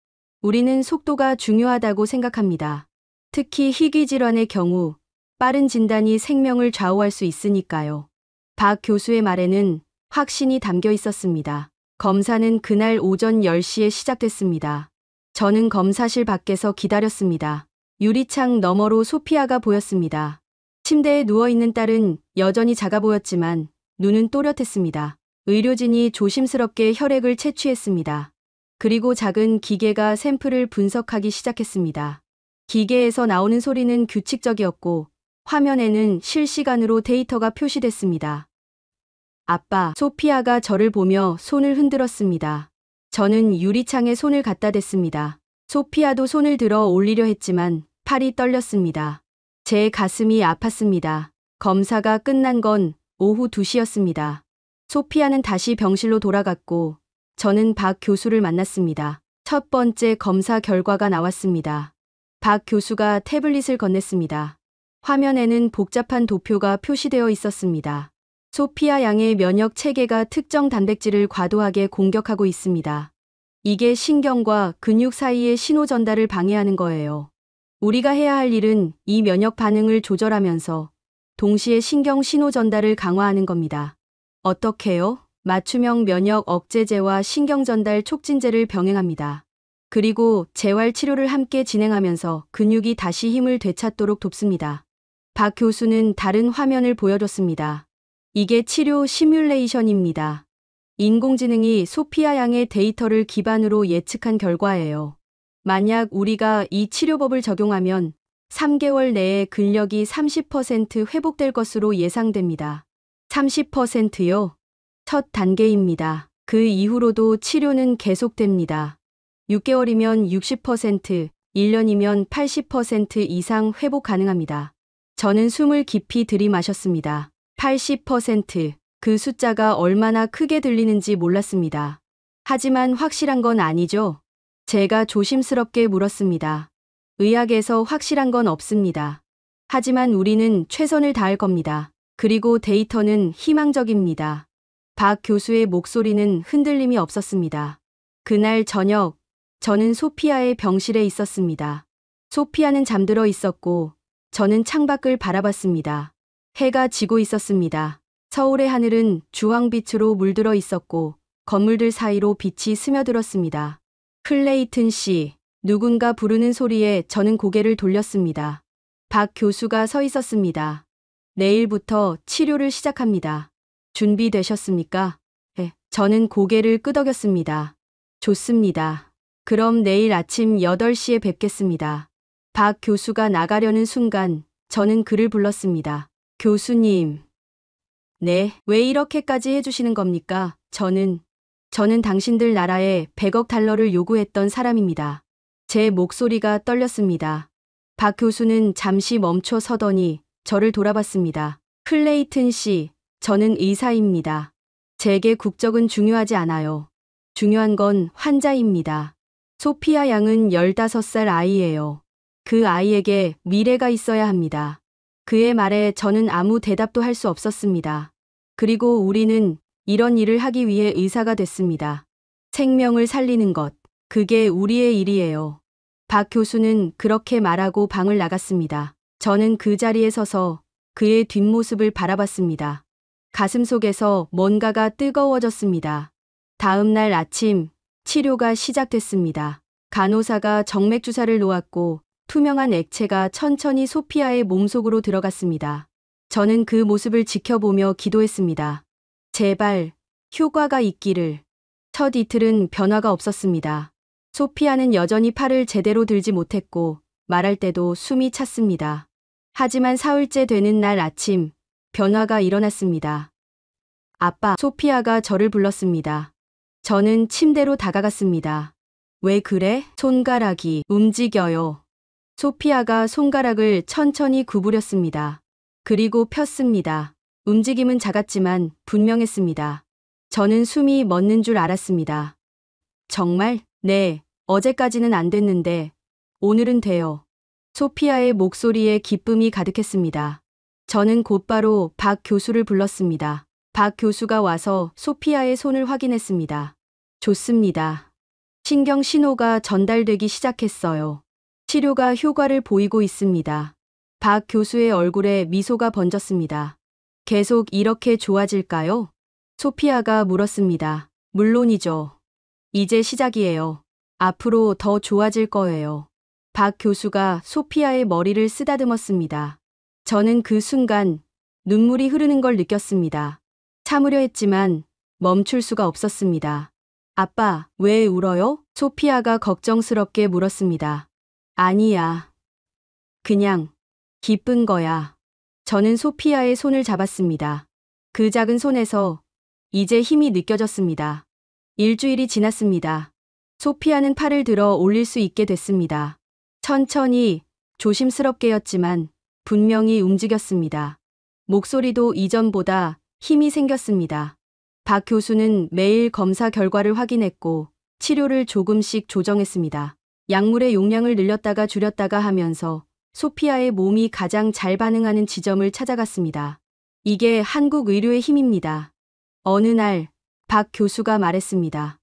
Speaker 2: 우리는 속도가 중요하다고 생각합니다. 특히 희귀 질환의 경우 빠른 진단이 생명을 좌우할 수 있으니까요. 박 교수의 말에는 확신이 담겨 있었습니다. 검사는 그날 오전 10시에 시작됐습니다. 저는 검사실 밖에서 기다렸습니다. 유리창 너머로 소피아가 보였습니다. 침대에 누워있는 딸은 여전히 작아 보였지만 눈은 또렷했습니다. 의료진이 조심스럽게 혈액을 채취했습니다. 그리고 작은 기계가 샘플을 분석하기 시작했습니다. 기계에서 나오는 소리는 규칙적이었고 화면에는 실시간으로 데이터가 표시됐습니다. 아빠, 소피아가 저를 보며 손을 흔들었습니다. 저는 유리창에 손을 갖다 댔습니다. 소피아도 손을 들어 올리려 했지만 팔이 떨렸습니다. 제 가슴이 아팠습니다. 검사가 끝난 건 오후 2시였습니다. 소피아는 다시 병실로 돌아갔고 저는 박 교수를 만났습니다. 첫 번째 검사 결과가 나왔습니다. 박 교수가 태블릿을 건넸습니다. 화면에는 복잡한 도표가 표시되어 있었습니다. 소피아 양의 면역 체계가 특정 단백질을 과도하게 공격하고 있습니다. 이게 신경과 근육 사이의 신호 전달을 방해하는 거예요. 우리가 해야 할 일은 이 면역 반응을 조절하면서 동시에 신경 신호 전달을 강화하는 겁니다. 어떻게요? 맞춤형 면역 억제제와 신경 전달 촉진제를 병행합니다. 그리고 재활 치료를 함께 진행하면서 근육이 다시 힘을 되찾도록 돕습니다. 박 교수는 다른 화면을 보여줬습니다. 이게 치료 시뮬레이션입니다. 인공지능이 소피아 양의 데이터를 기반으로 예측한 결과예요. 만약 우리가 이 치료법을 적용하면 3개월 내에 근력이 30% 회복될 것으로 예상됩니다. 30%요? 첫 단계입니다. 그 이후로도 치료는 계속됩니다. 6개월이면 60%, 1년이면 80% 이상 회복 가능합니다. 저는 숨을 깊이 들이마셨습니다. 80%. 그 숫자가 얼마나 크게 들리는지 몰랐습니다. 하지만 확실한 건 아니죠? 제가 조심스럽게 물었습니다. 의학에서 확실한 건 없습니다. 하지만 우리는 최선을 다할 겁니다. 그리고 데이터는 희망적입니다. 박 교수의 목소리는 흔들림이 없었습니다. 그날 저녁, 저는 소피아의 병실에 있었습니다. 소피아는 잠들어 있었고, 저는 창밖을 바라봤습니다. 해가 지고 있었습니다. 서울의 하늘은 주황빛으로 물들어 있었고, 건물들 사이로 빛이 스며들었습니다. 클레이튼 씨, 누군가 부르는 소리에 저는 고개를 돌렸습니다. 박 교수가 서 있었습니다. 내일부터 치료를 시작합니다. 준비되셨습니까? 네. 저는 고개를 끄덕였습니다. 좋습니다. 그럼 내일 아침 8시에 뵙겠습니다. 박 교수가 나가려는 순간 저는 그를 불렀습니다. 교수님. 네, 왜 이렇게까지 해주시는 겁니까? 저는 당신들 나라에 100억 달러를 요구했던 사람입니다. 제 목소리가 떨렸습니다. 박 교수는 잠시 멈춰 서더니 저를 돌아봤습니다. 클레이튼 씨, 저는 의사입니다. 제게 국적은 중요하지 않아요. 중요한 건 환자입니다. 소피아 양은 15살 아이예요. 그 아이에게 미래가 있어야 합니다. 그의 말에 저는 아무 대답도 할 수 없었습니다. 그리고 우리는 이런 일을 하기 위해 의사가 됐습니다. 생명을 살리는 것, 그게 우리의 일이에요. 박 교수는 그렇게 말하고 방을 나갔습니다. 저는 그 자리에 서서 그의 뒷모습을 바라봤습니다. 가슴속에서 뭔가가 뜨거워졌습니다. 다음 날 아침, 치료가 시작됐습니다. 간호사가 정맥 주사를 놓았고 투명한 액체가 천천히 소피아의 몸속으로 들어갔습니다. 저는 그 모습을 지켜보며 기도했습니다. 제발, 효과가 있기를. 첫 이틀은 변화가 없었습니다. 소피아는 여전히 팔을 제대로 들지 못했고 말할 때도 숨이 찼습니다. 하지만 사흘째 되는 날 아침, 변화가 일어났습니다. 아빠, 소피아가 저를 불렀습니다. 저는 침대로 다가갔습니다. 왜 그래? 손가락이 움직여요. 소피아가 손가락을 천천히 구부렸습니다. 그리고 폈습니다. 움직임은 작았지만 분명했습니다. 저는 숨이 멎는 줄 알았습니다. 정말? 네, 어제까지는 안 됐는데 오늘은 돼요. 소피아의 목소리에 기쁨이 가득했습니다. 저는 곧바로 박 교수를 불렀습니다. 박 교수가 와서 소피아의 손을 확인했습니다. 좋습니다. 신경 신호가 전달되기 시작했어요. 치료가 효과를 보이고 있습니다. 박 교수의 얼굴에 미소가 번졌습니다. 계속 이렇게 좋아질까요? 소피아가 물었습니다. 물론이죠. 이제 시작이에요. 앞으로 더 좋아질 거예요. 박 교수가 소피아의 머리를 쓰다듬었습니다. 저는 그 순간 눈물이 흐르는 걸 느꼈습니다. 참으려 했지만 멈출 수가 없었습니다. 아빠, 왜 울어요? 소피아가 걱정스럽게 물었습니다. 아니야. 그냥 기쁜 거야. 저는 소피아의 손을 잡았습니다. 그 작은 손에서 이제 힘이 느껴졌습니다. 일주일이 지났습니다. 소피아는 팔을 들어 올릴 수 있게 됐습니다. 천천히, 조심스럽게였지만 분명히 움직였습니다. 목소리도 이전보다 힘이 생겼습니다. 박 교수는 매일 검사 결과를 확인했고 치료를 조금씩 조정했습니다. 약물의 용량을 늘렸다가 줄였다가 하면서 소피아의 몸이 가장 잘 반응하는 지점을 찾아갔습니다. 이게 한국 의료의 힘입니다. 어느 날 박 교수가 말했습니다.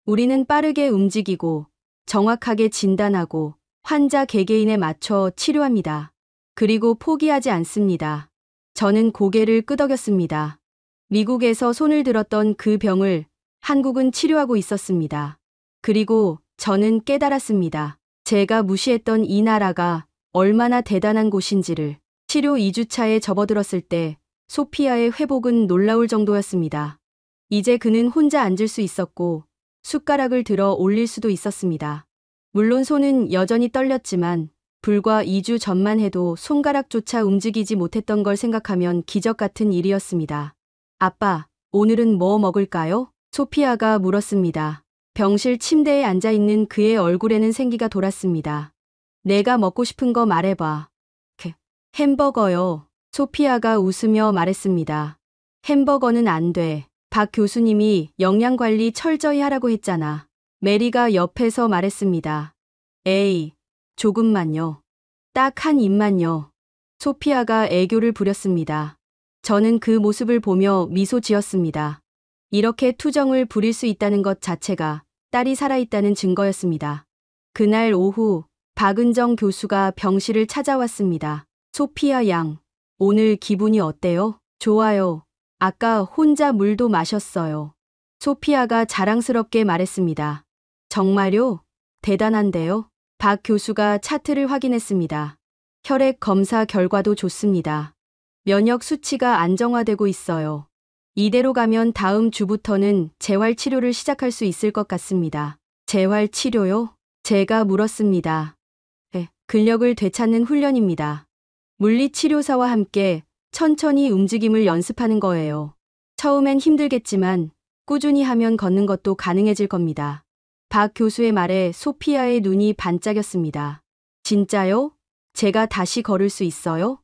Speaker 2: 우리는 빠르게 움직이고 정확하게 진단하고 환자 개개인에 맞춰 치료합니다. 그리고 포기하지 않습니다. 저는 고개를 끄덕였습니다. 미국에서 손을 들었던 그 병을 한국은 치료하고 있었습니다. 그리고 저는 깨달았습니다. 제가 무시했던 이 나라가 얼마나 대단한 곳인지를. 치료 2주차에 접어들었을 때 소피아의 회복은 놀라울 정도였습니다. 이제 그는 혼자 앉을 수 있었고 숟가락을 들어 올릴 수도 있었습니다. 물론 손은 여전히 떨렸지만 불과 2주 전만 해도 손가락조차 움직이지 못했던 걸 생각하면 기적 같은 일이었습니다. 아빠, 오늘은 뭐 먹을까요? 소피아가 물었습니다. 병실 침대에 앉아있는 그의 얼굴에는 생기가 돌았습니다. 내가 먹고 싶은 거 말해봐. 햄버거요. 소피아가 웃으며 말했습니다. 햄버거는 안 돼. 박 교수님이 영양관리 철저히 하라고 했잖아. 메리가 옆에서 말했습니다. 에이, 조금만요. 딱 한 입만요. 소피아가 애교를 부렸습니다. 저는 그 모습을 보며 미소 지었습니다. 이렇게 투정을 부릴 수 있다는 것 자체가 딸이 살아있다는 증거였습니다. 그날 오후 박은정 교수가 병실을 찾아왔습니다. 소피아 양, 오늘 기분이 어때요? 좋아요. 아까 혼자 물도 마셨어요. 소피아가 자랑스럽게 말했습니다. 정말요? 대단한데요? 박 교수가 차트를 확인했습니다. 혈액 검사 결과도 좋습니다. 면역 수치가 안정화되고 있어요. 이대로 가면 다음 주부터는 재활 치료를 시작할 수 있을 것 같습니다. 재활 치료요? 제가 물었습니다. 네, 근력을 되찾는 훈련입니다. 물리치료사와 함께 천천히 움직임을 연습하는 거예요. 처음엔 힘들겠지만 꾸준히 하면 걷는 것도 가능해질 겁니다. 박 교수의 말에 소피아의 눈이 반짝였습니다. 진짜요? 제가 다시 걸을 수 있어요?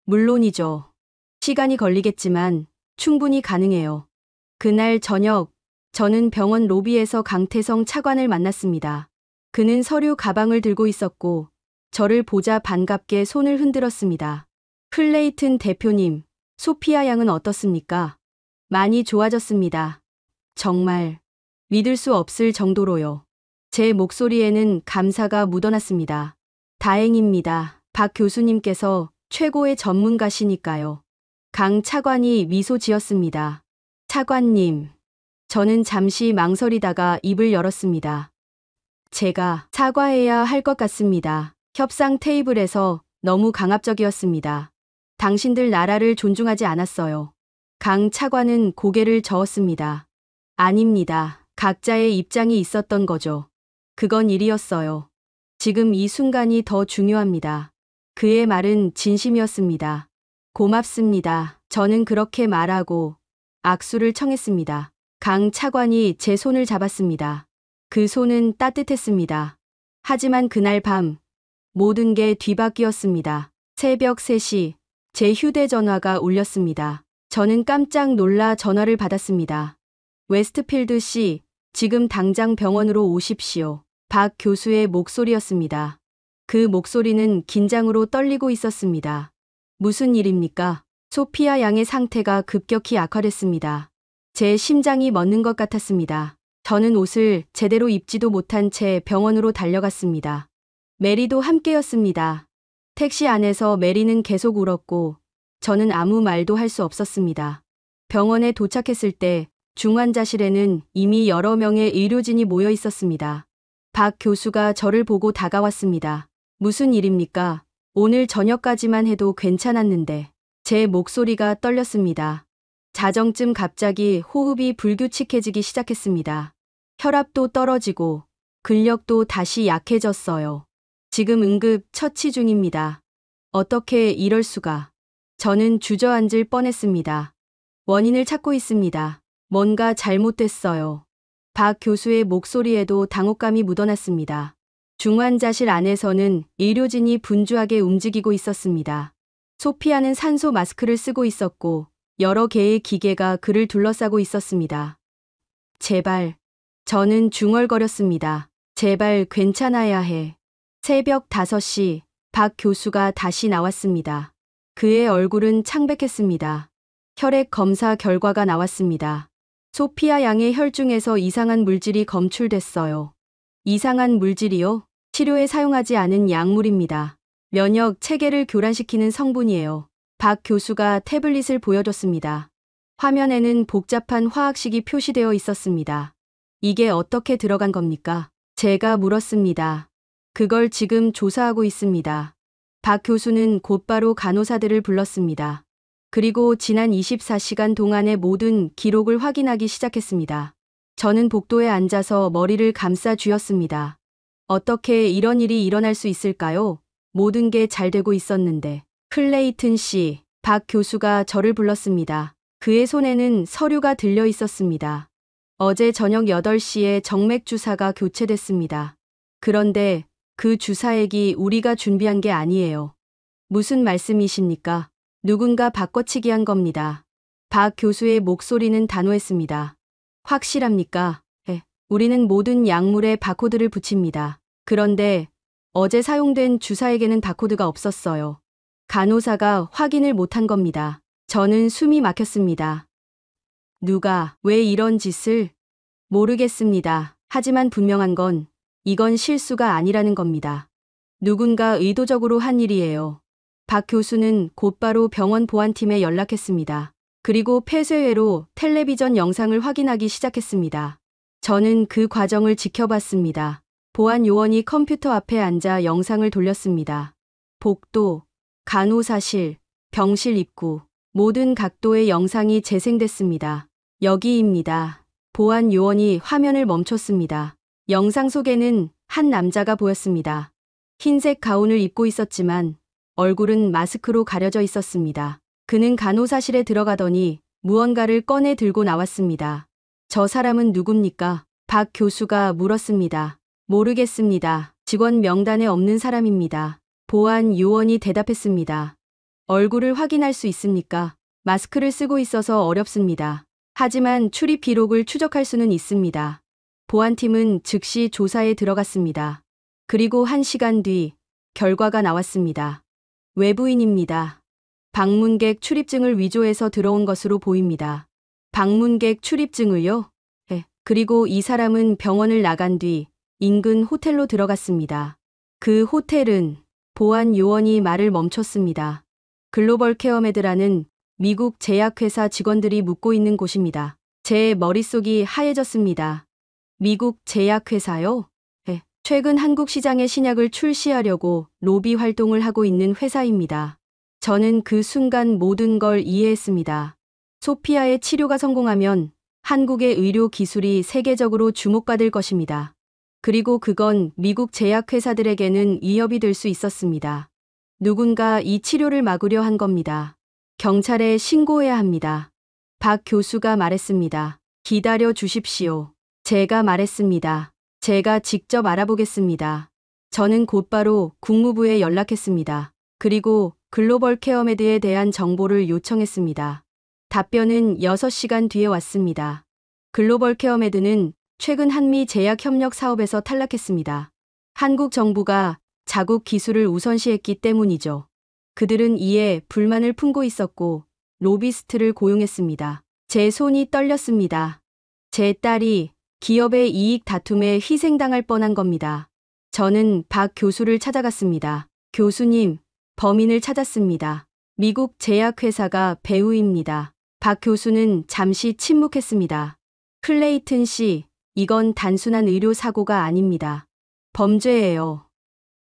Speaker 2: 물론이죠. 시간이 걸리겠지만 충분히 가능해요. 그날 저녁, 저는 병원 로비에서 강태성 차관을 만났습니다. 그는 서류 가방을 들고 있었고 저를 보자 반갑게 손을 흔들었습니다. 클레이튼 대표님, 소피아 양은 어떻습니까? 많이 좋아졌습니다. 정말 믿을 수 없을 정도로요. 제 목소리에는 감사가 묻어났습니다. 다행입니다. 박 교수님께서 최고의 전문가시니까요. 강 차관이 미소 지었습니다. 차관님, 저는 잠시 망설이다가 입을 열었습니다. 제가 사과해야 할 것 같습니다. 협상 테이블에서 너무 강압적이었습니다. 당신들 나라를 존중하지 않았어요. 강 차관은 고개를 저었습니다. 아닙니다. 각자의 입장이 있었던 거죠. 그건 일이었어요. 지금 이 순간이 더 중요합니다. 그의 말은 진심이었습니다. 고맙습니다. 저는 그렇게 말하고 악수를 청했습니다. 강 차관이 제 손을 잡았습니다. 그 손은 따뜻했습니다. 하지만 그날 밤 모든 게 뒤바뀌었습니다. 새벽 3시 제 휴대전화가 울렸습니다. 저는 깜짝 놀라 전화를 받았습니다. 웨스트필드 씨, 지금 당장 병원으로 오십시오. 박 교수의 목소리였습니다. 그 목소리는 긴장으로 떨리고 있었습니다. 무슨 일입니까? 소피아 양의 상태가 급격히 악화됐습니다. 제 심장이 멎는 것 같았습니다. 저는 옷을 제대로 입지도 못한 채 병원으로 달려갔습니다. 메리도 함께였습니다. 택시 안에서 메리는 계속 울었고 저는 아무 말도 할 수 없었습니다. 병원에 도착했을 때 중환자실에는 이미 여러 명의 의료진이 모여 있었습니다. 박 교수가 저를 보고 다가왔습니다. 무슨 일입니까? 오늘 저녁까지만 해도 괜찮았는데. 제 목소리가 떨렸습니다. 자정쯤 갑자기 호흡이 불규칙해지기 시작했습니다. 혈압도 떨어지고 근력도 다시 약해졌어요. 지금 응급 처치 중입니다. 어떻게 이럴 수가. 저는 주저앉을 뻔했습니다. 원인을 찾고 있습니다. 뭔가 잘못됐어요. 박 교수의 목소리에도 당혹감이 묻어났습니다. 중환자실 안에서는 의료진이 분주하게 움직이고 있었습니다. 소피아는 산소 마스크를 쓰고 있었고 여러 개의 기계가 그를 둘러싸고 있었습니다. 제발. 저는 중얼거렸습니다. 제발 괜찮아야 해. 새벽 5시 박 교수가 다시 나왔습니다. 그의 얼굴은 창백했습니다. 혈액 검사 결과가 나왔습니다. 소피아 양의 혈중에서 이상한 물질이 검출됐어요. 이상한 물질이요? 치료에 사용하지 않은 약물입니다. 면역 체계를 교란시키는 성분이에요. 박 교수가 태블릿을 보여줬습니다. 화면에는 복잡한 화학식이 표시되어 있었습니다. 이게 어떻게 들어간 겁니까? 제가 물었습니다. 그걸 지금 조사하고 있습니다. 박 교수는 곧바로 간호사들을 불렀습니다. 그리고 지난 24시간 동안의 모든 기록을 확인하기 시작했습니다. 저는 복도에 앉아서 머리를 감싸 쥐었습니다. 어떻게 이런 일이 일어날 수 있을까요? 모든 게 잘 되고 있었는데. 클레이튼 씨, 박 교수가 저를 불렀습니다. 그의 손에는 서류가 들려 있었습니다. 어제 저녁 8시에 정맥 주사가 교체됐습니다. 그런데 그 주사액이 우리가 준비한 게 아니에요. 무슨 말씀이십니까? 누군가 바꿔치기 한 겁니다. 박 교수의 목소리는 단호했습니다. 확실합니까? 우리는 모든 약물에 바코드를 붙입니다. 그런데 어제 사용된 주사에게는 바코드가 없었어요. 간호사가 확인을 못한 겁니다. 저는 숨이 막혔습니다. 누가, 왜 이런 짓을? 모르겠습니다. 하지만 분명한 건 이건 실수가 아니라는 겁니다. 누군가 의도적으로 한 일이에요. 박 교수는 곧바로 병원 보안팀에 연락했습니다. 그리고 폐쇄회로 텔레비전 영상을 확인하기 시작했습니다. 저는 그 과정을 지켜봤습니다. 보안 요원이 컴퓨터 앞에 앉아 영상을 돌렸습니다. 복도, 간호사실, 병실 입구, 모든 각도의 영상이 재생됐습니다. 여기입니다. 보안 요원이 화면을 멈췄습니다. 영상 속에는 한 남자가 보였습니다. 흰색 가운을 입고 있었지만 얼굴은 마스크로 가려져 있었습니다. 그는 간호사실에 들어가더니 무언가를 꺼내 들고 나왔습니다. 저 사람은 누굽니까? 박 교수가 물었습니다. 모르겠습니다. 직원 명단에 없는 사람입니다. 보안 요원이 대답했습니다. 얼굴을 확인할 수 있습니까? 마스크를 쓰고 있어서 어렵습니다. 하지만 출입 기록을 추적할 수는 있습니다. 보안팀은 즉시 조사에 들어갔습니다. 그리고 1시간 뒤 결과가 나왔습니다. 외부인입니다. 방문객 출입증을 위조해서 들어온 것으로 보입니다. 방문객 출입증을요? 그리고 이 사람은 병원을 나간 뒤 인근 호텔로 들어갔습니다. 그 호텔은 보안 요원이 말을 멈췄습니다. 글로벌 케어메드라는 미국 제약회사 직원들이 묵고 있는 곳입니다. 제 머릿속이 하얘졌습니다. 미국 제약회사요? 최근 한국 시장에 신약을 출시하려고 로비 활동을 하고 있는 회사입니다. 저는 그 순간 모든 걸 이해했습니다. 소피아의 치료가 성공하면 한국의 의료 기술이 세계적으로 주목받을 것입니다. 그리고 그건 미국 제약회사들에게는 위협이 될 수 있었습니다. 누군가 이 치료를 막으려 한 겁니다. 경찰에 신고해야 합니다. 박 교수가 말했습니다. 기다려 주십시오. 제가 말했습니다. 제가 직접 알아보겠습니다. 저는 곧바로 국무부에 연락했습니다. 그리고 글로벌 케어메드에 대한 정보를 요청했습니다. 답변은 6시간 뒤에 왔습니다. 글로벌 케어메드는 최근 한미 제약 협력 사업에서 탈락했습니다. 한국 정부가 자국 기술을 우선시했기 때문이죠. 그들은 이에 불만을 품고 있었고 로비스트를 고용했습니다. 제 손이 떨렸습니다. 제 딸이 기업의 이익 다툼에 희생당할 뻔한 겁니다. 저는 박 교수를 찾아갔습니다. 교수님, 범인을 찾았습니다. 미국 제약회사가 배우입니다. 박 교수는 잠시 침묵했습니다. 클레이튼 씨, 이건 단순한 의료 사고가 아닙니다. 범죄예요.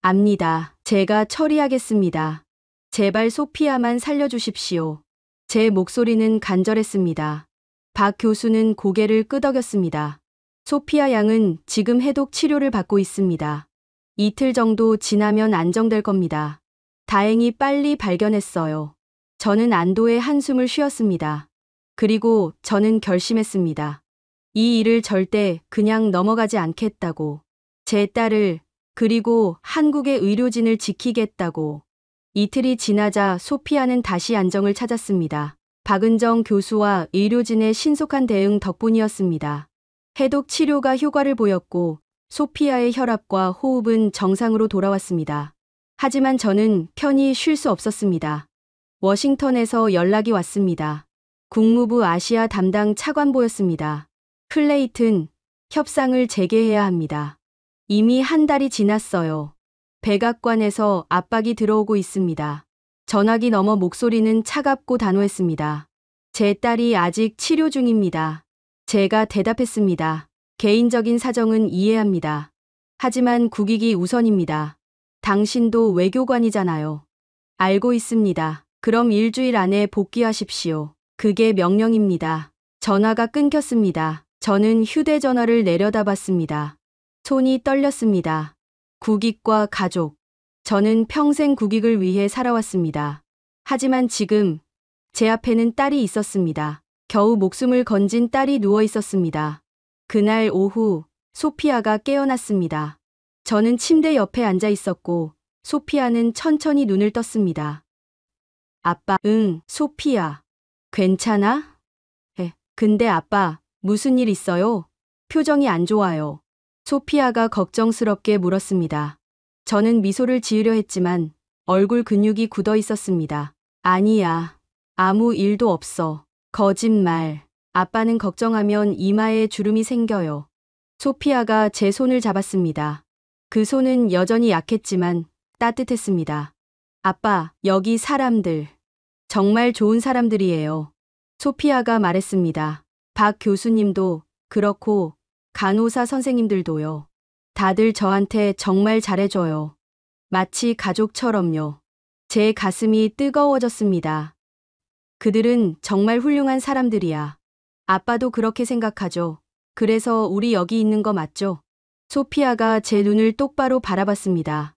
Speaker 2: 압니다. 제가 처리하겠습니다. 제발 소피아만 살려주십시오. 제 목소리는 간절했습니다. 박 교수는 고개를 끄덕였습니다. 소피아 양은 지금 해독 치료를 받고 있습니다. 이틀 정도 지나면 안정될 겁니다. 다행히 빨리 발견했어요. 저는 안도의 한숨을 쉬었습니다. 그리고 저는 결심했습니다. 이 일을 절대 그냥 넘어가지 않겠다고. 제 딸을, 그리고 한국의 의료진을 지키겠다고. 이틀이 지나자 소피아는 다시 안정을 찾았습니다. 박은정 교수와 의료진의 신속한 대응 덕분이었습니다. 해독 치료가 효과를 보였고 소피아의 혈압과 호흡은 정상으로 돌아왔습니다. 하지만 저는 편히 쉴 수 없었습니다. 워싱턴에서 연락이 왔습니다. 국무부 아시아 담당 차관보였습니다. 클레이튼, 협상을 재개해야 합니다. 이미 한 달이 지났어요. 백악관에서 압박이 들어오고 있습니다. 전화기 너머 목소리는 차갑고 단호했습니다. 제 딸이 아직 치료 중입니다. 제가 대답했습니다. 개인적인 사정은 이해합니다. 하지만 국익이 우선입니다. 당신도 외교관이잖아요. 알고 있습니다. 그럼 일주일 안에 복귀하십시오. 그게 명령입니다. 전화가 끊겼습니다. 저는 휴대전화를 내려다봤습니다. 손이 떨렸습니다. 국익과 가족. 저는 평생 국익을 위해 살아왔습니다. 하지만 지금 제 앞에는 딸이 있었습니다. 겨우 목숨을 건진 딸이 누워 있었습니다. 그날 오후 소피아가 깨어났습니다. 저는 침대 옆에 앉아 있었고 소피아는 천천히 눈을 떴습니다. 아빠, 응, 소피아. 괜찮아? 근데 아빠, 무슨 일 있어요? 표정이 안 좋아요. 소피아가 걱정스럽게 물었습니다. 저는 미소를 지으려 했지만 얼굴 근육이 굳어 있었습니다. 아니야. 아무 일도 없어. 거짓말. 아빠는 걱정하면 이마에 주름이 생겨요. 소피아가 제 손을 잡았습니다. 그 손은 여전히 약했지만 따뜻했습니다. 아빠, 여기 사람들. 정말 좋은 사람들이에요. 소피아가 말했습니다. 박 교수님도 그렇고 간호사 선생님들도요. 다들 저한테 정말 잘해줘요. 마치 가족처럼요. 제 가슴이 뜨거워졌습니다. 그들은 정말 훌륭한 사람들이야. 아빠도 그렇게 생각하죠. 그래서 우리 여기 있는 거 맞죠? 소피아가 제 눈을 똑바로 바라봤습니다.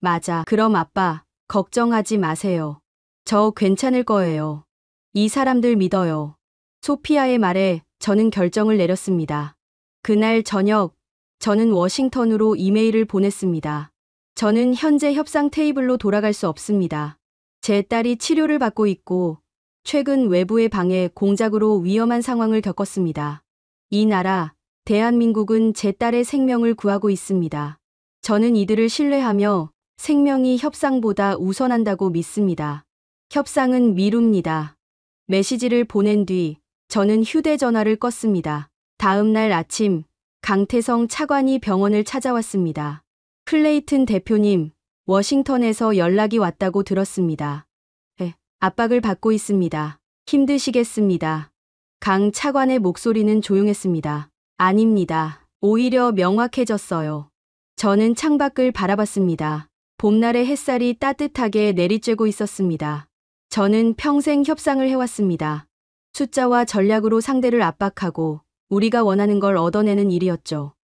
Speaker 2: 맞아. 그럼 아빠, 걱정하지 마세요. 저 괜찮을 거예요. 이 사람들 믿어요. 소피아의 말에 저는 결정을 내렸습니다. 그날 저녁, 저는 워싱턴으로 이메일을 보냈습니다. 저는 현재 협상 테이블로 돌아갈 수 없습니다. 제 딸이 치료를 받고 있고, 최근 외부의 방해 공작으로 위험한 상황을 겪었습니다. 이 나라, 대한민국은 제 딸의 생명을 구하고 있습니다. 저는 이들을 신뢰하며 생명이 협상보다 우선한다고 믿습니다. 협상은 미룹니다. 메시지를 보낸 뒤 저는 휴대전화를 껐습니다. 다음 날 아침 강태성 차관이 병원을 찾아왔습니다. 클레이튼 대표님, 워싱턴에서 연락이 왔다고 들었습니다. 압박을 받고 있습니다. 힘드시겠습니다. 강 차관의 목소리는 조용했습니다. 아닙니다. 오히려 명확해졌어요. 저는 창밖을 바라봤습니다. 봄날의 햇살이 따뜻하게 내리쬐고 있었습니다. 저는 평생 협상을 해왔습니다. 숫자와 전략으로 상대를 압박하고 우리가 원하는 걸 얻어내는 일이었죠.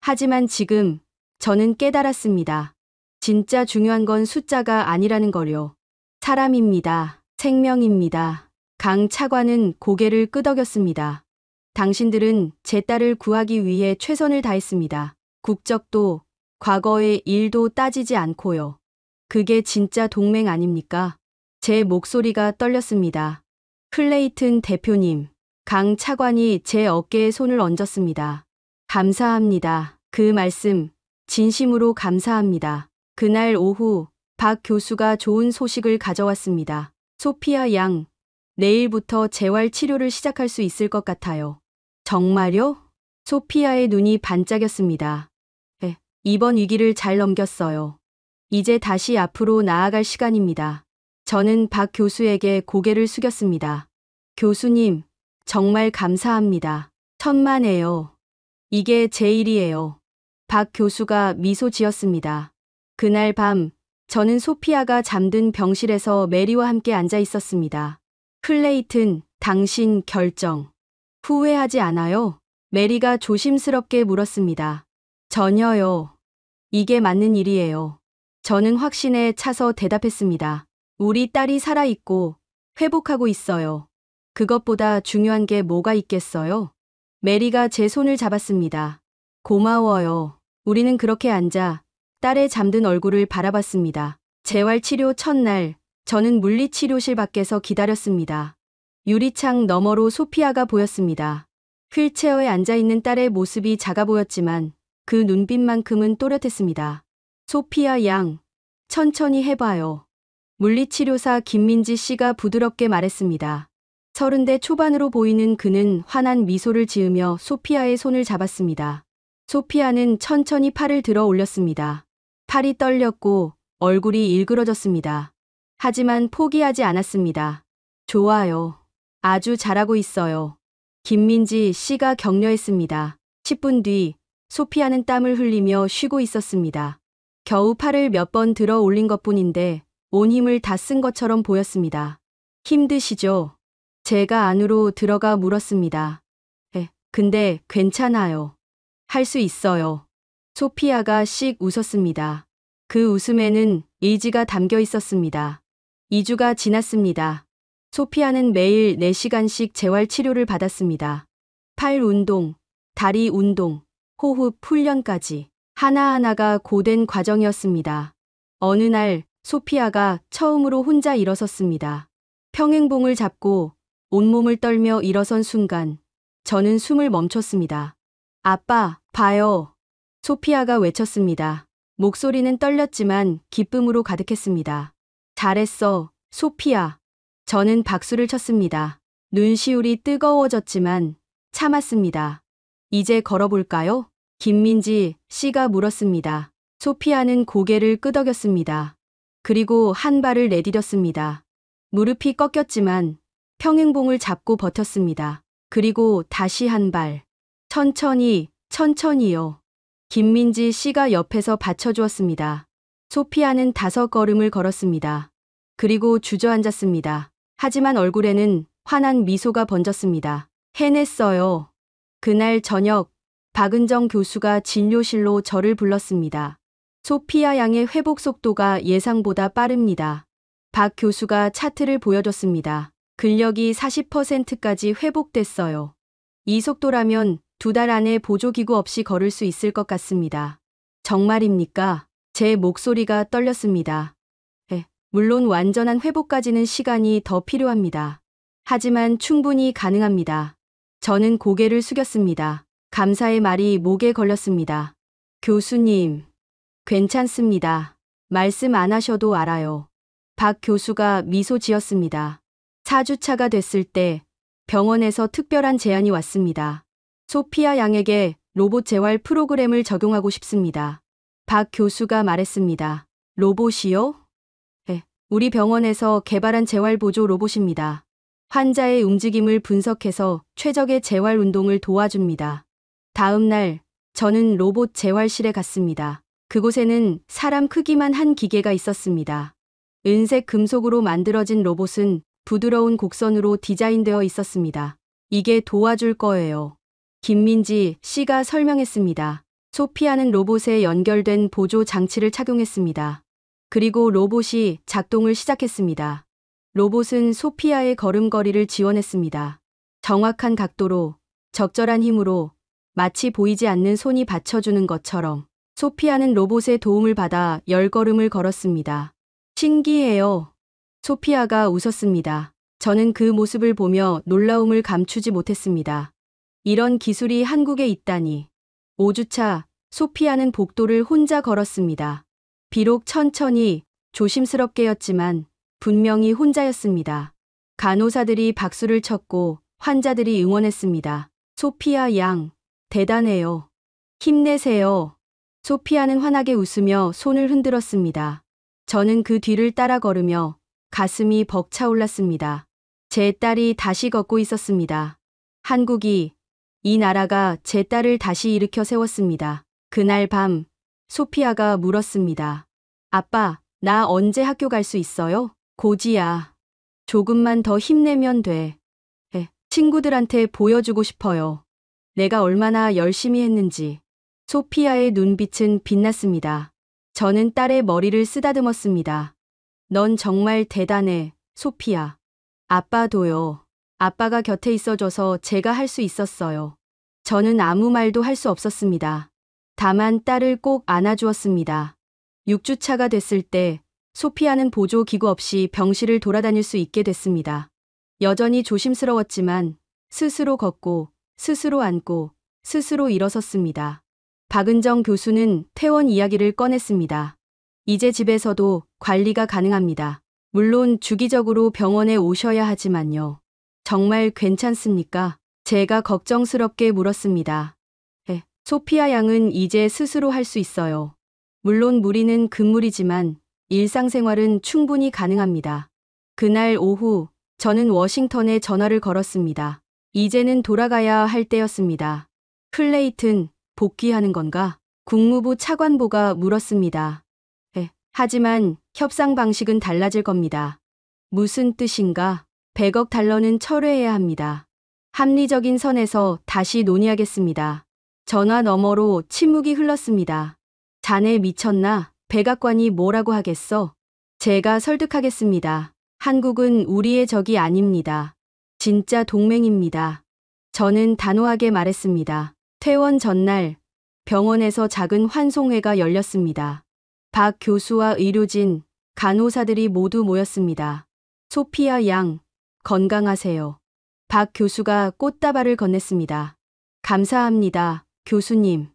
Speaker 2: 하지만 지금 저는 깨달았습니다. 진짜 중요한 건 숫자가 아니라는 걸요. 사람입니다. 생명입니다. 강 차관은 고개를 끄덕였습니다. 당신들은 제 딸을 구하기 위해 최선을 다했습니다. 국적도 과거의 일도 따지지 않고요. 그게 진짜 동맹 아닙니까? 제 목소리가 떨렸습니다. 클레이튼 대표님, 강 차관이 제 어깨에 손을 얹었습니다. 감사합니다. 그 말씀, 진심으로 감사합니다. 그날 오후, 박 교수가 좋은 소식을 가져왔습니다. 소피아 양, 내일부터 재활 치료를 시작할 수 있을 것 같아요. 정말요? 소피아의 눈이 반짝였습니다. 이번 위기를 잘 넘겼어요. 이제 다시 앞으로 나아갈 시간입니다. 저는 박 교수에게 고개를 숙였습니다. 교수님, 정말 감사합니다. 천만에요. 이게 제 일이에요. 박 교수가 미소 지었습니다. 그날 밤, 저는 소피아가 잠든 병실에서 메리와 함께 앉아 있었습니다. 클레이튼, 당신 결정. 후회하지 않아요? 메리가 조심스럽게 물었습니다. 전혀요. 이게 맞는 일이에요. 저는 확신에 차서 대답했습니다. 우리 딸이 살아있고 회복하고 있어요. 그것보다 중요한 게 뭐가 있겠어요? 메리가 제 손을 잡았습니다. 고마워요. 우리는 그렇게 앉아 딸의 잠든 얼굴을 바라봤습니다. 재활치료 첫날, 저는 물리치료실 밖에서 기다렸습니다. 유리창 너머로 소피아가 보였습니다. 휠체어에 앉아있는 딸의 모습이 작아 보였지만 그 눈빛만큼은 또렷했습니다. 소피아 양, 천천히 해봐요. 물리치료사 김민지 씨가 부드럽게 말했습니다. 30대 초반으로 보이는 그는 환한 미소를 지으며 소피아의 손을 잡았습니다. 소피아는 천천히 팔을 들어 올렸습니다. 팔이 떨렸고 얼굴이 일그러졌습니다. 하지만 포기하지 않았습니다. 좋아요. 아주 잘하고 있어요. 김민지 씨가 격려했습니다. 10분 뒤 소피아는 땀을 흘리며 쉬고 있었습니다. 겨우 팔을 몇 번 들어 올린 것뿐인데 온 힘을 다 쓴 것처럼 보였습니다. 힘드시죠? 제가 안으로 들어가 물었습니다. 근데 괜찮아요. 할 수 있어요. 소피아가 씩 웃었습니다. 그 웃음에는 의지가 담겨 있었습니다. 2주가 지났습니다. 소피아는 매일 4시간씩 재활치료를 받았습니다. 팔 운동, 다리 운동, 호흡 훈련까지. 하나하나가 고된 과정이었습니다. 어느 날 소피아가 처음으로 혼자 일어섰습니다. 평행봉을 잡고 온몸을 떨며 일어선 순간 저는 숨을 멈췄습니다. 아빠, 봐요. 소피아가 외쳤습니다. 목소리는 떨렸지만 기쁨으로 가득했습니다. 잘했어, 소피아. 저는 박수를 쳤습니다. 눈시울이 뜨거워졌지만 참았습니다. 이제 걸어볼까요? 김민지 씨가 물었습니다. 소피아는 고개를 끄덕였습니다. 그리고 한 발을 내디뎠습니다. 무릎이 꺾였지만 평행봉을 잡고 버텼습니다. 그리고 다시 한 발. 천천히, 천천히요. 김민지 씨가 옆에서 받쳐주었습니다. 소피아는 5걸음을 걸었습니다. 그리고 주저앉았습니다. 하지만 얼굴에는 환한 미소가 번졌습니다. 해냈어요. 그날 저녁, 박은정 교수가 진료실로 저를 불렀습니다. 소피아 양의 회복 속도가 예상보다 빠릅니다. 박 교수가 차트를 보여줬습니다. 근력이 40%까지 회복됐어요. 이 속도라면 2달 안에 보조기구 없이 걸을 수 있을 것 같습니다. 정말입니까? 제 목소리가 떨렸습니다. 물론 완전한 회복까지는 시간이 더 필요합니다. 하지만 충분히 가능합니다. 저는 고개를 숙였습니다. 감사의 말이 목에 걸렸습니다. 교수님, 괜찮습니다. 말씀 안 하셔도 알아요. 박 교수가 미소 지었습니다. 4주차가 됐을 때 병원에서 특별한 제안이 왔습니다. 소피아 양에게 로봇 재활 프로그램을 적용하고 싶습니다. 박 교수가 말했습니다. 로봇이요? 우리 병원에서 개발한 재활보조 로봇입니다. 환자의 움직임을 분석해서 최적의 재활 운동을 도와줍니다. 다음 날 저는 로봇 재활실에 갔습니다. 그곳에는 사람 크기만 한 기계가 있었습니다. 은색 금속으로 만들어진 로봇은 부드러운 곡선으로 디자인되어 있었습니다. 이게 도와줄 거예요. 김민지 씨가 설명했습니다. 소피아는 로봇에 연결된 보조 장치를 착용했습니다. 그리고 로봇이 작동을 시작했습니다. 로봇은 소피아의 걸음걸이를 지원했습니다. 정확한 각도로, 적절한 힘으로, 마치 보이지 않는 손이 받쳐주는 것처럼 소피아는 로봇의 도움을 받아 10걸음을 걸었습니다. 신기해요. 소피아가 웃었습니다. 저는 그 모습을 보며 놀라움을 감추지 못했습니다. 이런 기술이 한국에 있다니. 5주차, 소피아는 복도를 혼자 걸었습니다. 비록 천천히, 조심스럽게였지만 분명히 혼자였습니다. 간호사들이 박수를 쳤고 환자들이 응원했습니다. 소피아 양, 대단해요. 힘내세요. 소피아는 환하게 웃으며 손을 흔들었습니다. 저는 그 뒤를 따라 걸으며 가슴이 벅차올랐습니다. 제 딸이 다시 걷고 있었습니다. 한국이, 이 나라가 제 딸을 다시 일으켜 세웠습니다. 그날 밤, 소피아가 물었습니다. 아빠, 나 언제 학교 갈 수 있어요? 고지야. 조금만 더 힘내면 돼. 친구들한테 보여주고 싶어요. 내가 얼마나 열심히 했는지. 소피아의 눈빛은 빛났습니다. 저는 딸의 머리를 쓰다듬었습니다. 넌 정말 대단해, 소피아. 아빠도요. 아빠가 곁에 있어줘서 제가 할 수 있었어요. 저는 아무 말도 할 수 없었습니다. 다만 딸을 꼭 안아주었습니다. 6주차가 됐을 때 소피아는 보조기구 없이 병실을 돌아다닐 수 있게 됐습니다. 여전히 조심스러웠지만 스스로 걷고 스스로 앉고 스스로 일어섰습니다. 박은정 교수는 퇴원 이야기를 꺼냈습니다. 이제 집에서도 관리가 가능합니다. 물론 주기적으로 병원에 오셔야 하지만요. 정말 괜찮습니까? 제가 걱정스럽게 물었습니다. 소피아 양은 이제 스스로 할 수 있어요. 물론 무리는 금물이지만 일상생활은 충분히 가능합니다. 그날 오후 저는 워싱턴에 전화를 걸었습니다. 이제는 돌아가야 할 때였습니다. 클레이튼, 복귀하는 건가? 국무부 차관보가 물었습니다. 하지만 협상 방식은 달라질 겁니다. 무슨 뜻인가? 100억 달러는 철회해야 합니다. 합리적인 선에서 다시 논의하겠습니다. 전화 너머로 침묵이 흘렀습니다. 자네 미쳤나? 백악관이 뭐라고 하겠어? 제가 설득하겠습니다. 한국은 우리의 적이 아닙니다. 진짜 동맹입니다. 저는 단호하게 말했습니다. 퇴원 전날 병원에서 작은 환송회가 열렸습니다. 박 교수와 의료진, 간호사들이 모두 모였습니다. 소피아 양, 건강하세요. 박 교수가 꽃다발을 건넸습니다. 감사합니다, 교수님.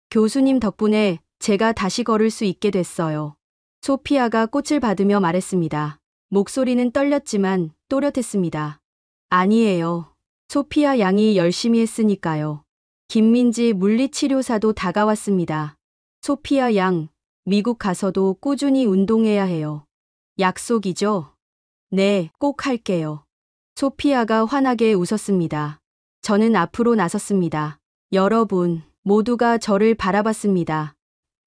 Speaker 2: 교수님 덕분에 제가 다시 걸을 수 있게 됐어요. 소피아가 꽃을 받으며 말했습니다. 목소리는 떨렸지만 또렷했습니다. 아니에요. 소피아 양이 열심히 했으니까요. 김민지 물리치료사도 다가왔습니다. 소피아 양, 미국 가서도 꾸준히 운동해야 해요. 약속이죠? 네, 꼭 할게요. 소피아가 환하게 웃었습니다. 저는 앞으로 나섰습니다. 여러분, 모두가 저를 바라봤습니다.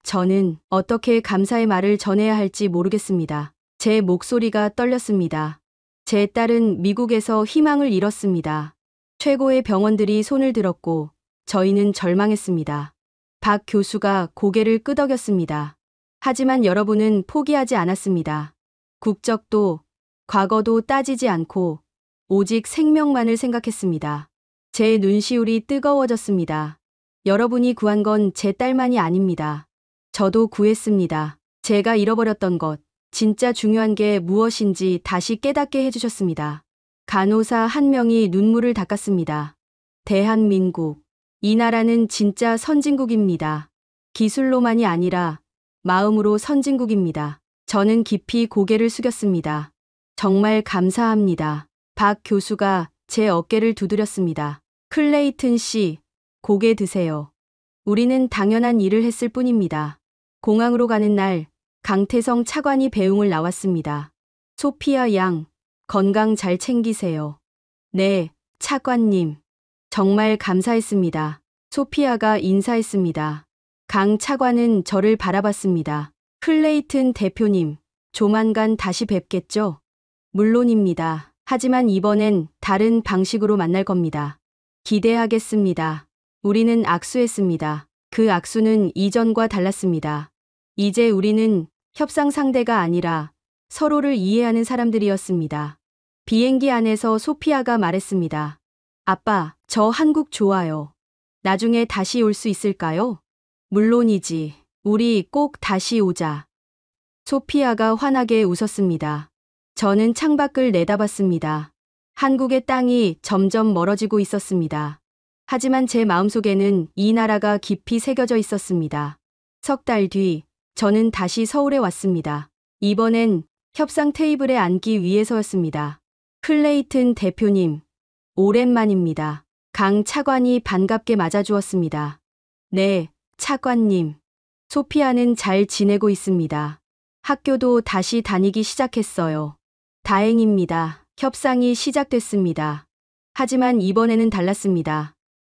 Speaker 2: 저는 어떻게 감사의 말을 전해야 할지 모르겠습니다. 제 목소리가 떨렸습니다. 제 딸은 미국에서 희망을 잃었습니다. 최고의 병원들이 손을 들었고 저희는 절망했습니다. 박 교수가 고개를 끄덕였습니다. 하지만 여러분은 포기하지 않았습니다. 국적도 과거도 따지지 않고 오직 생명만을 생각했습니다. 제 눈시울이 뜨거워졌습니다. 여러분이 구한 건 제 딸만이 아닙니다. 저도 구했습니다. 제가 잃어버렸던 것, 진짜 중요한 게 무엇인지 다시 깨닫게 해주셨습니다. 간호사 한 명이 눈물을 닦았습니다. 대한민국, 이 나라는 진짜 선진국입니다. 기술로만이 아니라 마음으로 선진국입니다. 저는 깊이 고개를 숙였습니다. 정말 감사합니다. 박 교수가 제 어깨를 두드렸습니다. 클레이튼 씨, 고개 드세요. 우리는 당연한 일을 했을 뿐입니다. 공항으로 가는 날, 강태성 차관이 배웅을 나왔습니다. 소피아 양, 건강 잘 챙기세요. 네, 차관님. 정말 감사했습니다. 소피아가 인사했습니다. 강 차관은 저를 바라봤습니다. 클레이튼 대표님, 조만간 다시 뵙겠죠? 물론입니다. 하지만 이번엔 다른 방식으로 만날 겁니다. 기대하겠습니다. 우리는 악수했습니다. 그 악수는 이전과 달랐습니다. 이제 우리는 협상 상대가 아니라 서로를 이해하는 사람들이었습니다. 비행기 안에서 소피아가 말했습니다. 아빠, 저 한국 좋아요. 나중에 다시 올 수 있을까요? 물론이지. 우리 꼭 다시 오자. 소피아가 환하게 웃었습니다. 저는 창밖을 내다봤습니다. 한국의 땅이 점점 멀어지고 있었습니다. 하지만 제 마음속에는 이 나라가 깊이 새겨져 있었습니다. 석 달 뒤, 저는 다시 서울에 왔습니다. 이번엔 협상 테이블에 앉기 위해서였습니다. 클레이튼 대표님, 오랜만입니다. 강 차관이 반갑게 맞아주었습니다. 네, 차관님. 소피아는 잘 지내고 있습니다. 학교도 다시 다니기 시작했어요. 다행입니다. 협상이 시작됐습니다. 하지만 이번에는 달랐습니다.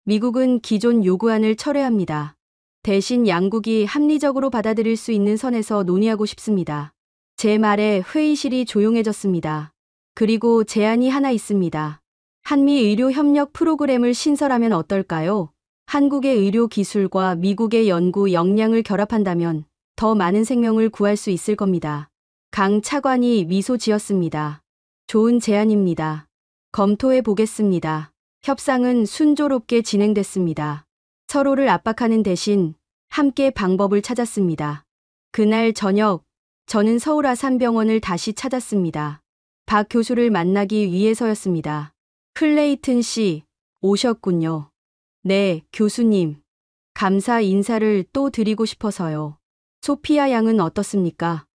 Speaker 2: 미국은 기존 요구안을 철회합니다. 대신 양국이 합리적으로 받아들일 수 있는 선에서 논의하고 싶습니다. 제 말에 회의실이 조용해졌습니다. 그리고 제안이 하나 있습니다. 한미 의료 협력 프로그램을 신설하면 어떨까요? 한국의 의료 기술과 미국의 연구 역량을 결합한다면 더 많은 생명을 구할 수 있을 겁니다. 강 차관이 미소 지었습니다. 좋은 제안입니다. 검토해 보겠습니다. 협상은 순조롭게 진행됐습니다. 서로를 압박하는 대신 함께 방법을 찾았습니다. 그날 저녁, 저는 서울 아산병원을 다시 찾았습니다. 박 교수를 만나기 위해서였습니다. 클레이튼 씨, 오셨군요. 네, 교수님. 감사 인사를 또 드리고 싶어서요. 소피아 양은 어떻습니까?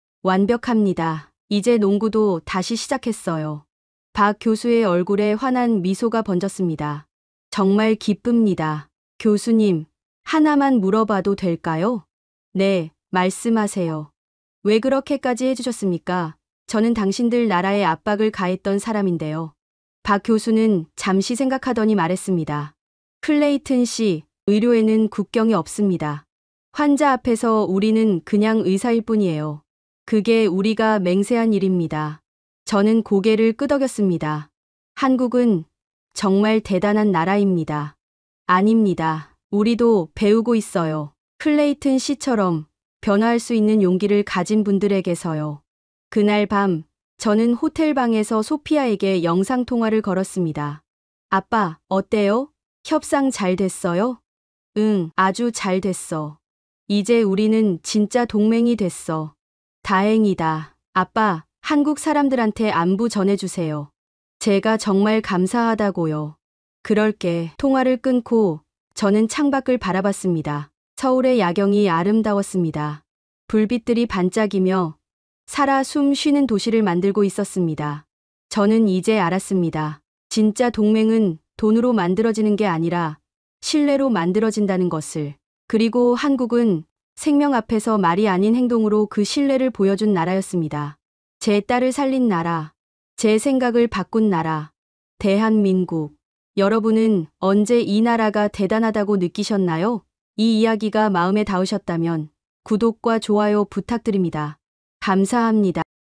Speaker 2: 완벽합니다. 이제 농구도 다시 시작했어요. 박 교수의 얼굴에 환한 미소가 번졌습니다. 정말 기쁩니다. 교수님, 하나만 물어봐도 될까요? 네, 말씀하세요. 왜 그렇게까지 해주셨습니까? 저는 당신들 나라에 압박을 가했던 사람인데요. 박 교수는 잠시 생각하더니 말했습니다. 클레이튼 씨, 의료에는 국경이 없습니다. 환자 앞에서 우리는 그냥 의사일 뿐이에요. 그게 우리가 맹세한 일입니다. 저는 고개를 끄덕였습니다. 한국은 정말 대단한 나라입니다. 아닙니다. 우리도 배우고 있어요. 클레이튼 씨처럼 변화할 수 있는 용기를 가진 분들에게서요. 그날 밤, 저는 호텔방에서 소피아에게 영상통화를 걸었습니다. 아빠, 어때요? 협상 잘 됐어요? 응, 아주 잘 됐어. 이제 우리는 진짜 동맹이 됐어. 다행이다. 아빠, 한국 사람들한테 안부 전해주세요. 제가 정말 감사하다고요. 그럴게. 통화를 끊고 저는 창밖을 바라봤습니다. 서울의 야경이 아름다웠습니다. 불빛들이 반짝이며 살아 숨 쉬는 도시를 만들고 있었습니다. 저는 이제 알았습니다. 진짜 동맹은 돈으로 만들어지는 게 아니라 신뢰로 만들어진다는 것을. 그리고 한국은 생명 앞에서 말이 아닌 행동으로 그 신뢰를 보여준 나라였습니다. 제 딸을 살린 나라, 제 생각을 바꾼 나라, 대한민국. 여러분은 언제 이 나라가 대단하다고 느끼셨나요? 이 이야기가 마음에 닿으셨다면 구독과 좋아요 부탁드립니다. 감사합니다.